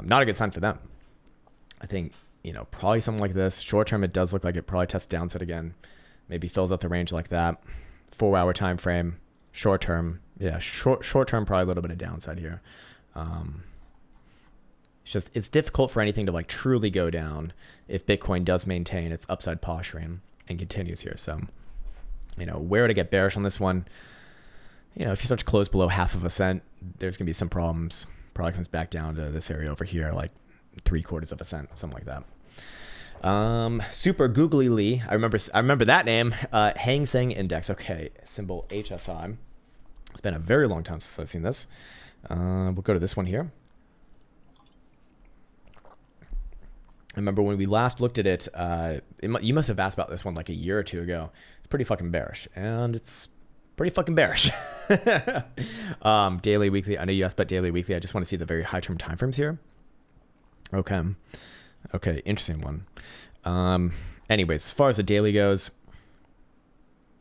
Not a good sign for them. I think, you know, probably something like this. Short term, it does look like it probably tests downside again. Maybe fills out the range like that. 4-hour time frame. Short term, yeah, short term, probably a little bit of downside here. It's difficult for anything to like truly go down if Bitcoin does maintain its upside posturing and continues here. So, you know, where to get bearish on this one, you know, if you start to close below 0.5 cent, there's gonna be some problems. Probably comes back down to this area over here, like 0.75 cent, something like that. Super Googly Lee, I remember that name. Hang Seng Index, okay, symbol HSI. It's been a very long time since I've seen this. We'll go to this one here. I remember when we last looked at it, you must have asked about this one like a year or two ago. It's pretty fucking bearish, and it's pretty fucking bearish. Daily, weekly. I know you asked about daily, weekly. I just want to see the very high term timeframes here. Okay, interesting one. Anyways, as far as the daily goes,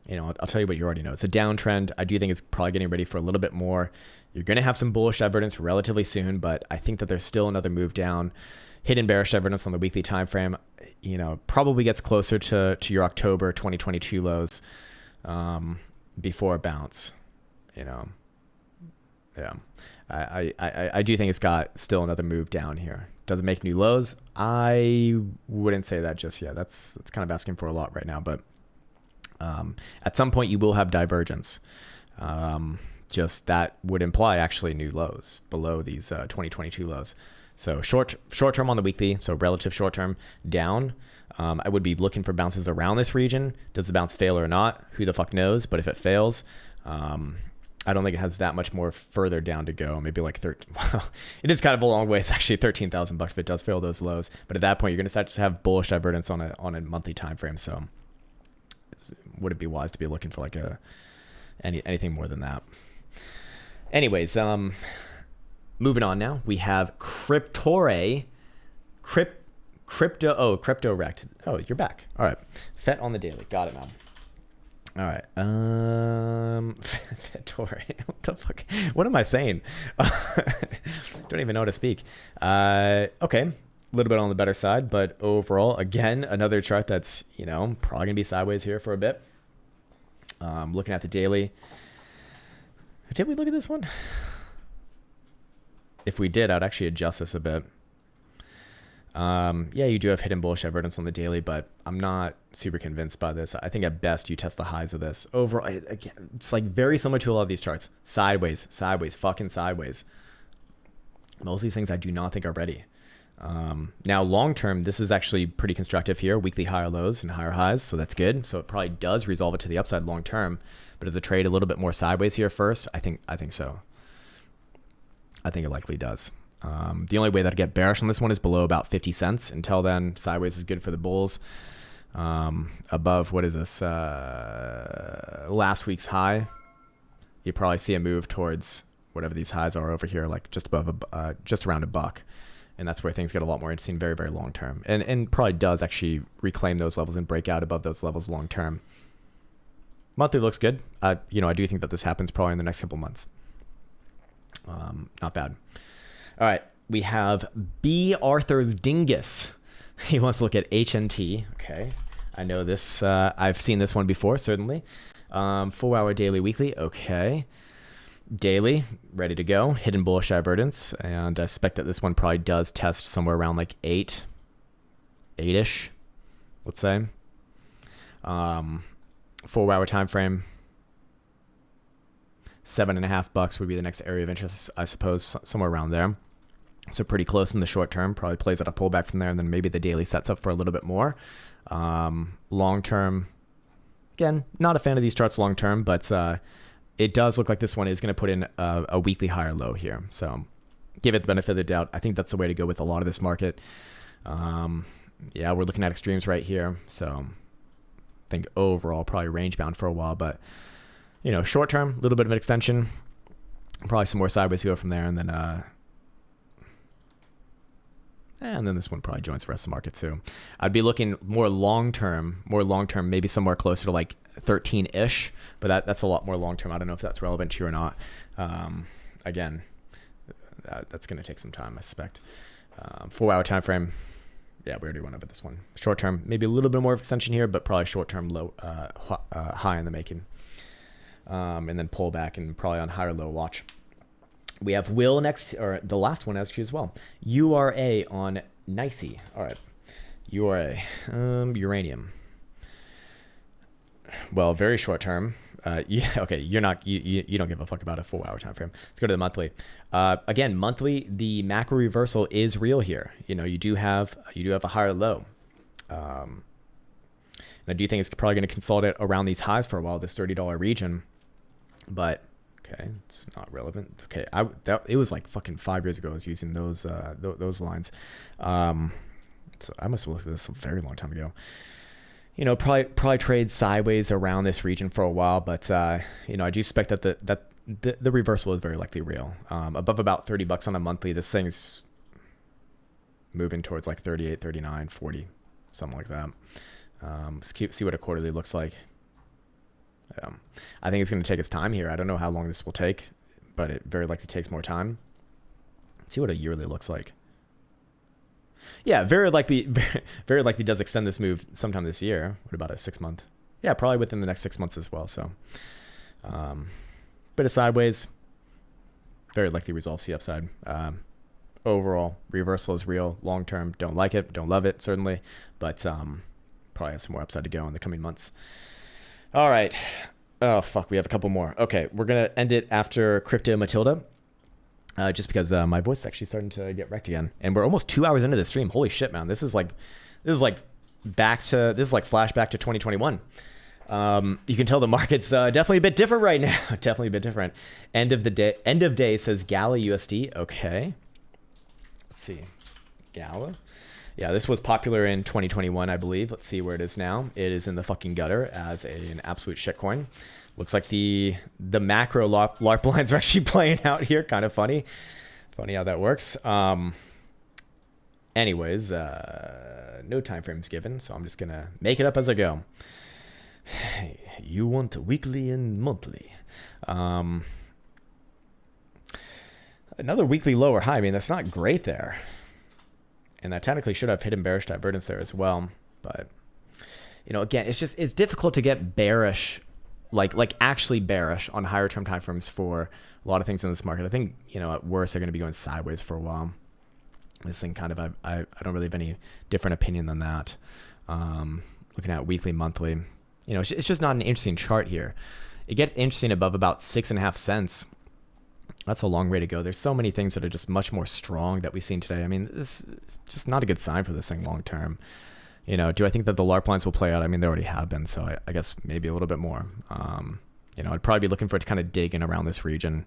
you know, I'll tell you what you already know. It's a downtrend. I do think it's probably getting ready for a little bit more. You're going to have some bullish evidence relatively soon, but I think that there's still another move down. Hidden bearish evidence on the weekly time frame, you know, probably gets closer to your October 2022 lows before a bounce, you know. Yeah, I do think it's got still another move down here. Does it make new lows? I wouldn't say that just yet. That's kind of asking for a lot right now, but at some point you will have divergence. Just that would imply actually new lows below these 2022 lows. So short term on the weekly, so relative short term down. I would be looking for bounces around this region. Does the bounce fail or not? Who the fuck knows? But if it fails, I don't think it has that much more further down to go. Maybe like 13. Well, it is kind of a long way. It's actually $13,000 if it does fail those lows. But at that point, you're going to start to have bullish divergence on a monthly time frame. So would it be wise to be looking for like anything more than that? Anyways, moving on now, we have Crypto Rect. Oh, you're back. All right. FET on the daily. Got it, man. All right. Fettore. What the fuck? What am I saying? Don't even know how to speak. Okay. A little bit on the better side, but overall, again, another chart that's, you know, probably gonna be sideways here for a bit. Looking at the daily. Did we look at this one? If we did, I'd actually adjust this a bit. Yeah, you do have hidden bullish evidence on the daily, but I'm not super convinced by this. I think at best you test the highs of this. Overall, again, it's like very similar to a lot of these charts. Sideways, fucking sideways. Most of these things I do not think are ready. Now, long term, this is actually pretty constructive here. Weekly higher lows and higher highs, so that's good. So it probably does resolve it to the upside long term. But is the trade a little bit more sideways here first? I think so. I think it likely does. The only way that I get bearish on this one is below about 50 cents. Until then, sideways is good for the bulls. Above, what is this? Last week's high. You probably see a move towards whatever these highs are over here, like just above, just around $1. And that's where things get a lot more interesting, very, very long term. And probably does actually reclaim those levels and break out above those levels long term. Monthly looks good. I do think that this happens probably in the next couple months. Not bad. All right. We have B. Arthur's Dingus. He wants to look at HNT. Okay. I know this. I've seen this one before, certainly. 4-hour daily, weekly. Okay. Daily, ready to go. Hidden bullish divergence. And I suspect that this one probably does test somewhere around like 8-ish, let's say. 4-hour time frame. $7.50 would be the next area of interest, I suppose, somewhere around there. So pretty close in the short term. Probably plays at a pullback from there, and then maybe the daily sets up for a little bit more. Long term, again, not a fan of these charts long term, but it does look like this one is going to put in a weekly higher low here. So give it the benefit of the doubt. I think that's the way to go with a lot of this market. Yeah, we're looking at extremes right here. So I think overall probably range bound for a while, but short term, a little bit of an extension, probably some more sideways to go from there. And then this one probably joins the rest of the market too. I'd be looking more long term, maybe somewhere closer to like 13-ish, but that's a lot more long term. I don't know if that's relevant to you or not. Again, that's going to take some time, I suspect. 4-hour time frame. Yeah, we already went over this one. Short term, maybe a little bit more of extension here, but probably short term low, high in the making. And then pull back and probably on higher low watch. We have Will next, or the last one actually as well. URA on NICE. All right. URA. Uranium. Well, very short term. Yeah, okay, you don't give a fuck about a 4-hour time frame. Let's go to the monthly. Again, monthly, the macro reversal is real here. You do have a higher low. And I do think it's probably going to consolidate around these highs for a while, this $30 region. But okay, it's not relevant. Okay, it was like fucking 5 years ago I was using those lines. So I must have looked at this a very long time ago. Probably trade sideways around this region for a while, but I do suspect that the reversal is very likely real. Above about $30 on a monthly, this thing's moving towards like 38, 39, 40, something like that. See what a quarterly looks like. I think it's going to take its time here. I don't know how long this will take, but it very likely takes more time. Let's see what a yearly looks like. Yeah, very likely does extend this move sometime this year. What about a 6-month? Yeah, probably within the next 6 months as well. So, bit of sideways. Very likely resolves the upside. Overall, reversal is real. Long term, don't like it, don't love it, certainly, but probably has some more upside to go in the coming months. All right. Oh, fuck. We have a couple more. Okay. We're going to end it after Crypto Matilda. Just because my voice is actually starting to get wrecked again. And we're almost 2 hours into the stream. Holy shit, man. This is like flashback to 2021. You can tell the market's definitely a bit different right now. Definitely a bit different. End of day says Gala USD. Okay. Let's see. Gala. Yeah, this was popular in 2021, I believe. Let's see where it is now. It is in the fucking gutter as an absolute shitcoin. Looks like the macro LARP lines are actually playing out here. Kind of funny. Funny how that works. Anyways, no time frames given, so I'm just going to make it up as I go. You want weekly and monthly. Another weekly low or high. I mean, that's not great there. And that technically should have hidden bearish divergence there as well. But, again, it's difficult to get bearish, like actually bearish on higher term time frames for a lot of things in this market. I think, at worst, they're going to be going sideways for a while. This thing kind of, I don't really have any different opinion than that. Looking at weekly, monthly, it's just not an interesting chart here. It gets interesting above about 6.5 cents. That's a long way to go. There's so many things that are just much more strong that we've seen today. I mean, this is just not a good sign for this thing long term. You know, do I think that the LARP lines will play out? I mean, they already have been, so I guess maybe a little bit more. You know, I'd probably be looking for it to kind of dig in around this region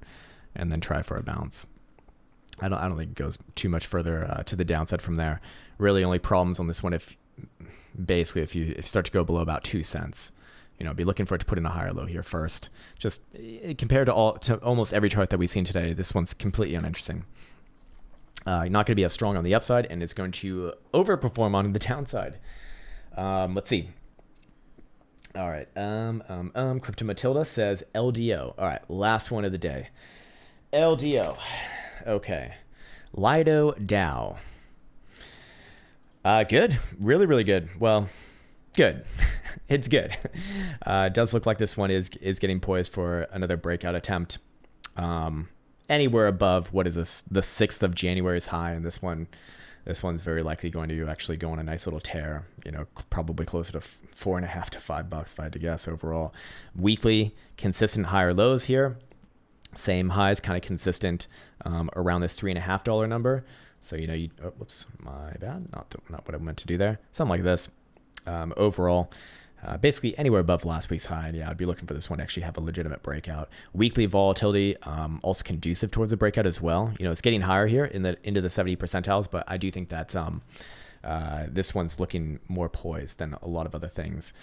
and then try for a bounce. I don't think it goes too much further to the downside from there. Really, only problems on this one if you start to go below about 2 cents. You know, be looking for it to put in a higher low here first. Just compared to almost every chart that we've seen today, this one's completely uninteresting. Not going to be as strong on the upside, and it's going to overperform on the downside. Let's see. All right. Crypto Matilda says LDO. All right. Last one of the day. LDO. Okay. Lido DAO. Good. Really, really good. Well, good. It's good. It does look like this one is getting poised for another breakout attempt. Anywhere above, what is this? The 6th of January's high, and this one's very likely going to actually go on a nice little tear. You know, probably closer to $4.50 to $5 if I had to guess overall. Weekly, consistent higher lows here. Same highs, kind of consistent around this $3.50 number. So, you know, whoops, my bad. Not what I meant to do there. Something like this. Overall, basically anywhere above last week's high. And yeah, I'd be looking for this one to actually have a legitimate breakout. Weekly volatility, also conducive towards a breakout as well. You know, it's getting higher here into the 70 percentiles, but I do think that this one's looking more poised than a lot of other things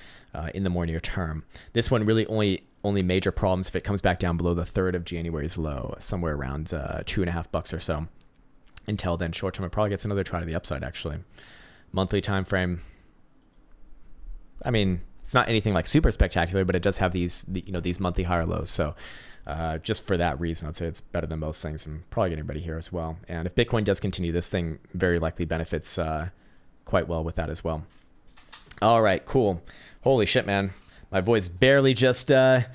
in the more near term. This one really only major problems if it comes back down below the 3rd of January's low, somewhere around $2.50 or so. Until then, short term, it probably gets another try to the upside actually. Monthly time frame. I mean, it's not anything like super spectacular, but it does have these monthly higher lows. So just for that reason, I'd say it's better than most things, and probably getting ready here as well. And if Bitcoin does continue, this thing very likely benefits quite well with that as well. All right, cool. Holy shit, man. My voice barely just surviving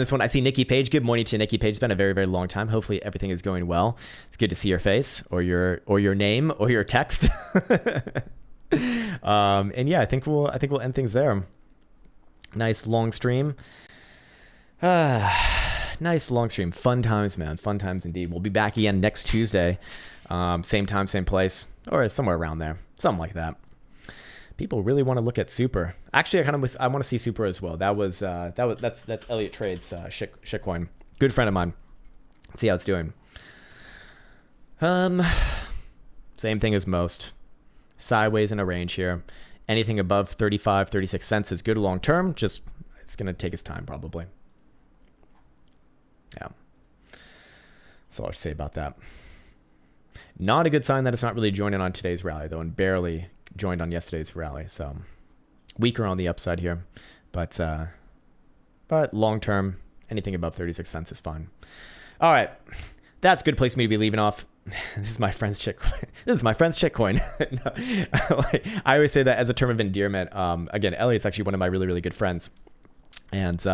this one. I see Nikki Page. Good morning to Nikki Page. It's been a very, very long time. Hopefully everything is going well. It's good to see your face or your name or your text. And yeah, I think we'll end things there. Nice long stream. Nice long stream. Fun times, man. Fun times indeed. We'll be back again next Tuesday. Same time, same place, or somewhere around there. Something like that. People really want to look at Super. Actually, I want to see Super as well. That's Elliot Trade's shitcoin. Good friend of mine. Let's see how it's doing. Same thing as most. Sideways in a range here. Anything above 35, 36 cents is good long term. Just it's going to take its time probably. Yeah. That's all I have to say about that. Not a good sign that it's not really joining on today's rally though, and barely joined on yesterday's rally. So weaker on the upside here, but long term, anything above 36 cents is fine. All right. That's a good place for me to be leaving off. This is my friend's shitcoin. This is my friend's shitcoin. No, I always say that as a term of endearment. Again, Elliot's actually one of my really, really good friends. And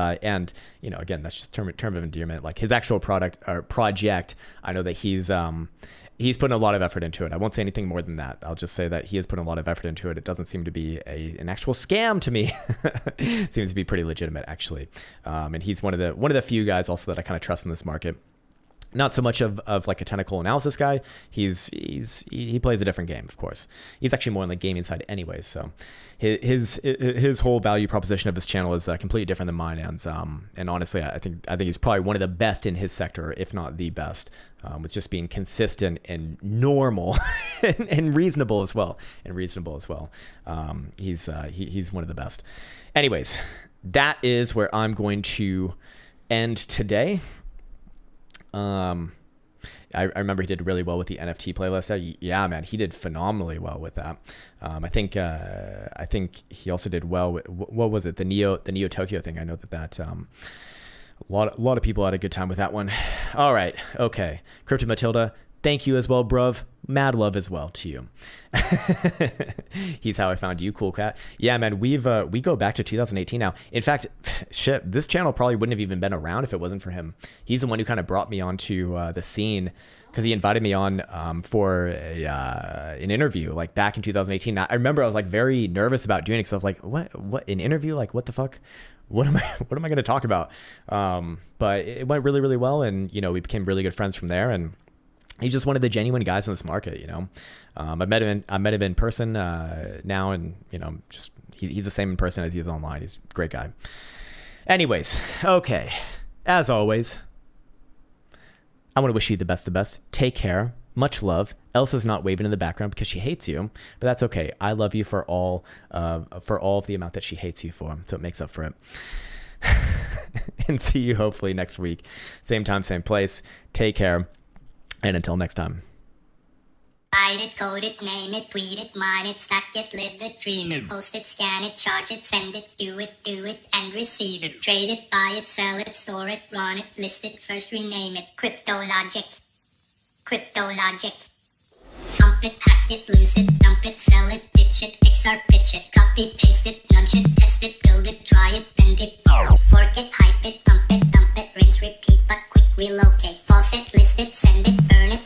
you know, again, that's just term of endearment. Like his actual product or project, I know that he's putting a lot of effort into it. I won't say anything more than that. I'll just say that he has put a lot of effort into it. It doesn't seem to be an actual scam to me. It seems to be pretty legitimate actually. And he's one of the few guys also that I kind of trust in this market. Not so much of like a technical analysis guy. He plays a different game, of course. He's actually more on the gaming side anyways. So his whole value proposition of this channel is completely different than mine. And honestly, I think he's probably one of the best in his sector, if not the best, with just being consistent and normal and reasonable as well. He's one of the best. Anyways, that is where I'm going to end today. I remember he did really well with the NFT playlist. Yeah, man, he did phenomenally well with that. I think he also did well with, what was it? The Neo Tokyo thing. I know that a lot of people had a good time with that one. All right. Okay. Crypto Matilda, thank you as well, bruv. mad love as well to you. He's how I found you, cool cat. Yeah, man, we go back to 2018 now. In fact, shit, this channel probably wouldn't have even been around if it wasn't for him. He's the one who kind of brought me onto the scene, because he invited me on for an interview like back in 2018. I remember I was like very nervous about doing it, because I was like, what an interview? Like, what the fuck? What am I going to talk about? But it went really, really well, and we became really good friends from there. And he's just one of the genuine guys in this market. I met him in person now, and just he's the same in person as he is online. He's a great guy. Anyways, okay, as always, I want to wish you the best. Take care. Much love. Elsa's not waving in the background because she hates you, but that's okay. I love you for all of the amount that she hates you for, so it makes up for it. And see you hopefully next week. Same time, same place. Take care. And until next time. Write it, code it, name it, tweet it, mine it, stack it, live it, dream it, post it, scan it, charge it, send it, do it, and receive it. Trade it, buy it, sell it, store it, run it, list it, first rename it. Crypto logic. Pump it, hack it, lose it, dump it, sell it, ditch it, XR pitch it, copy, paste it, nudge it, test it, build it, try it, bend it, fork it, hype it, pump it, dump it, rinse, repeat, but quick relocate. Pause it, list it, send it, burn it,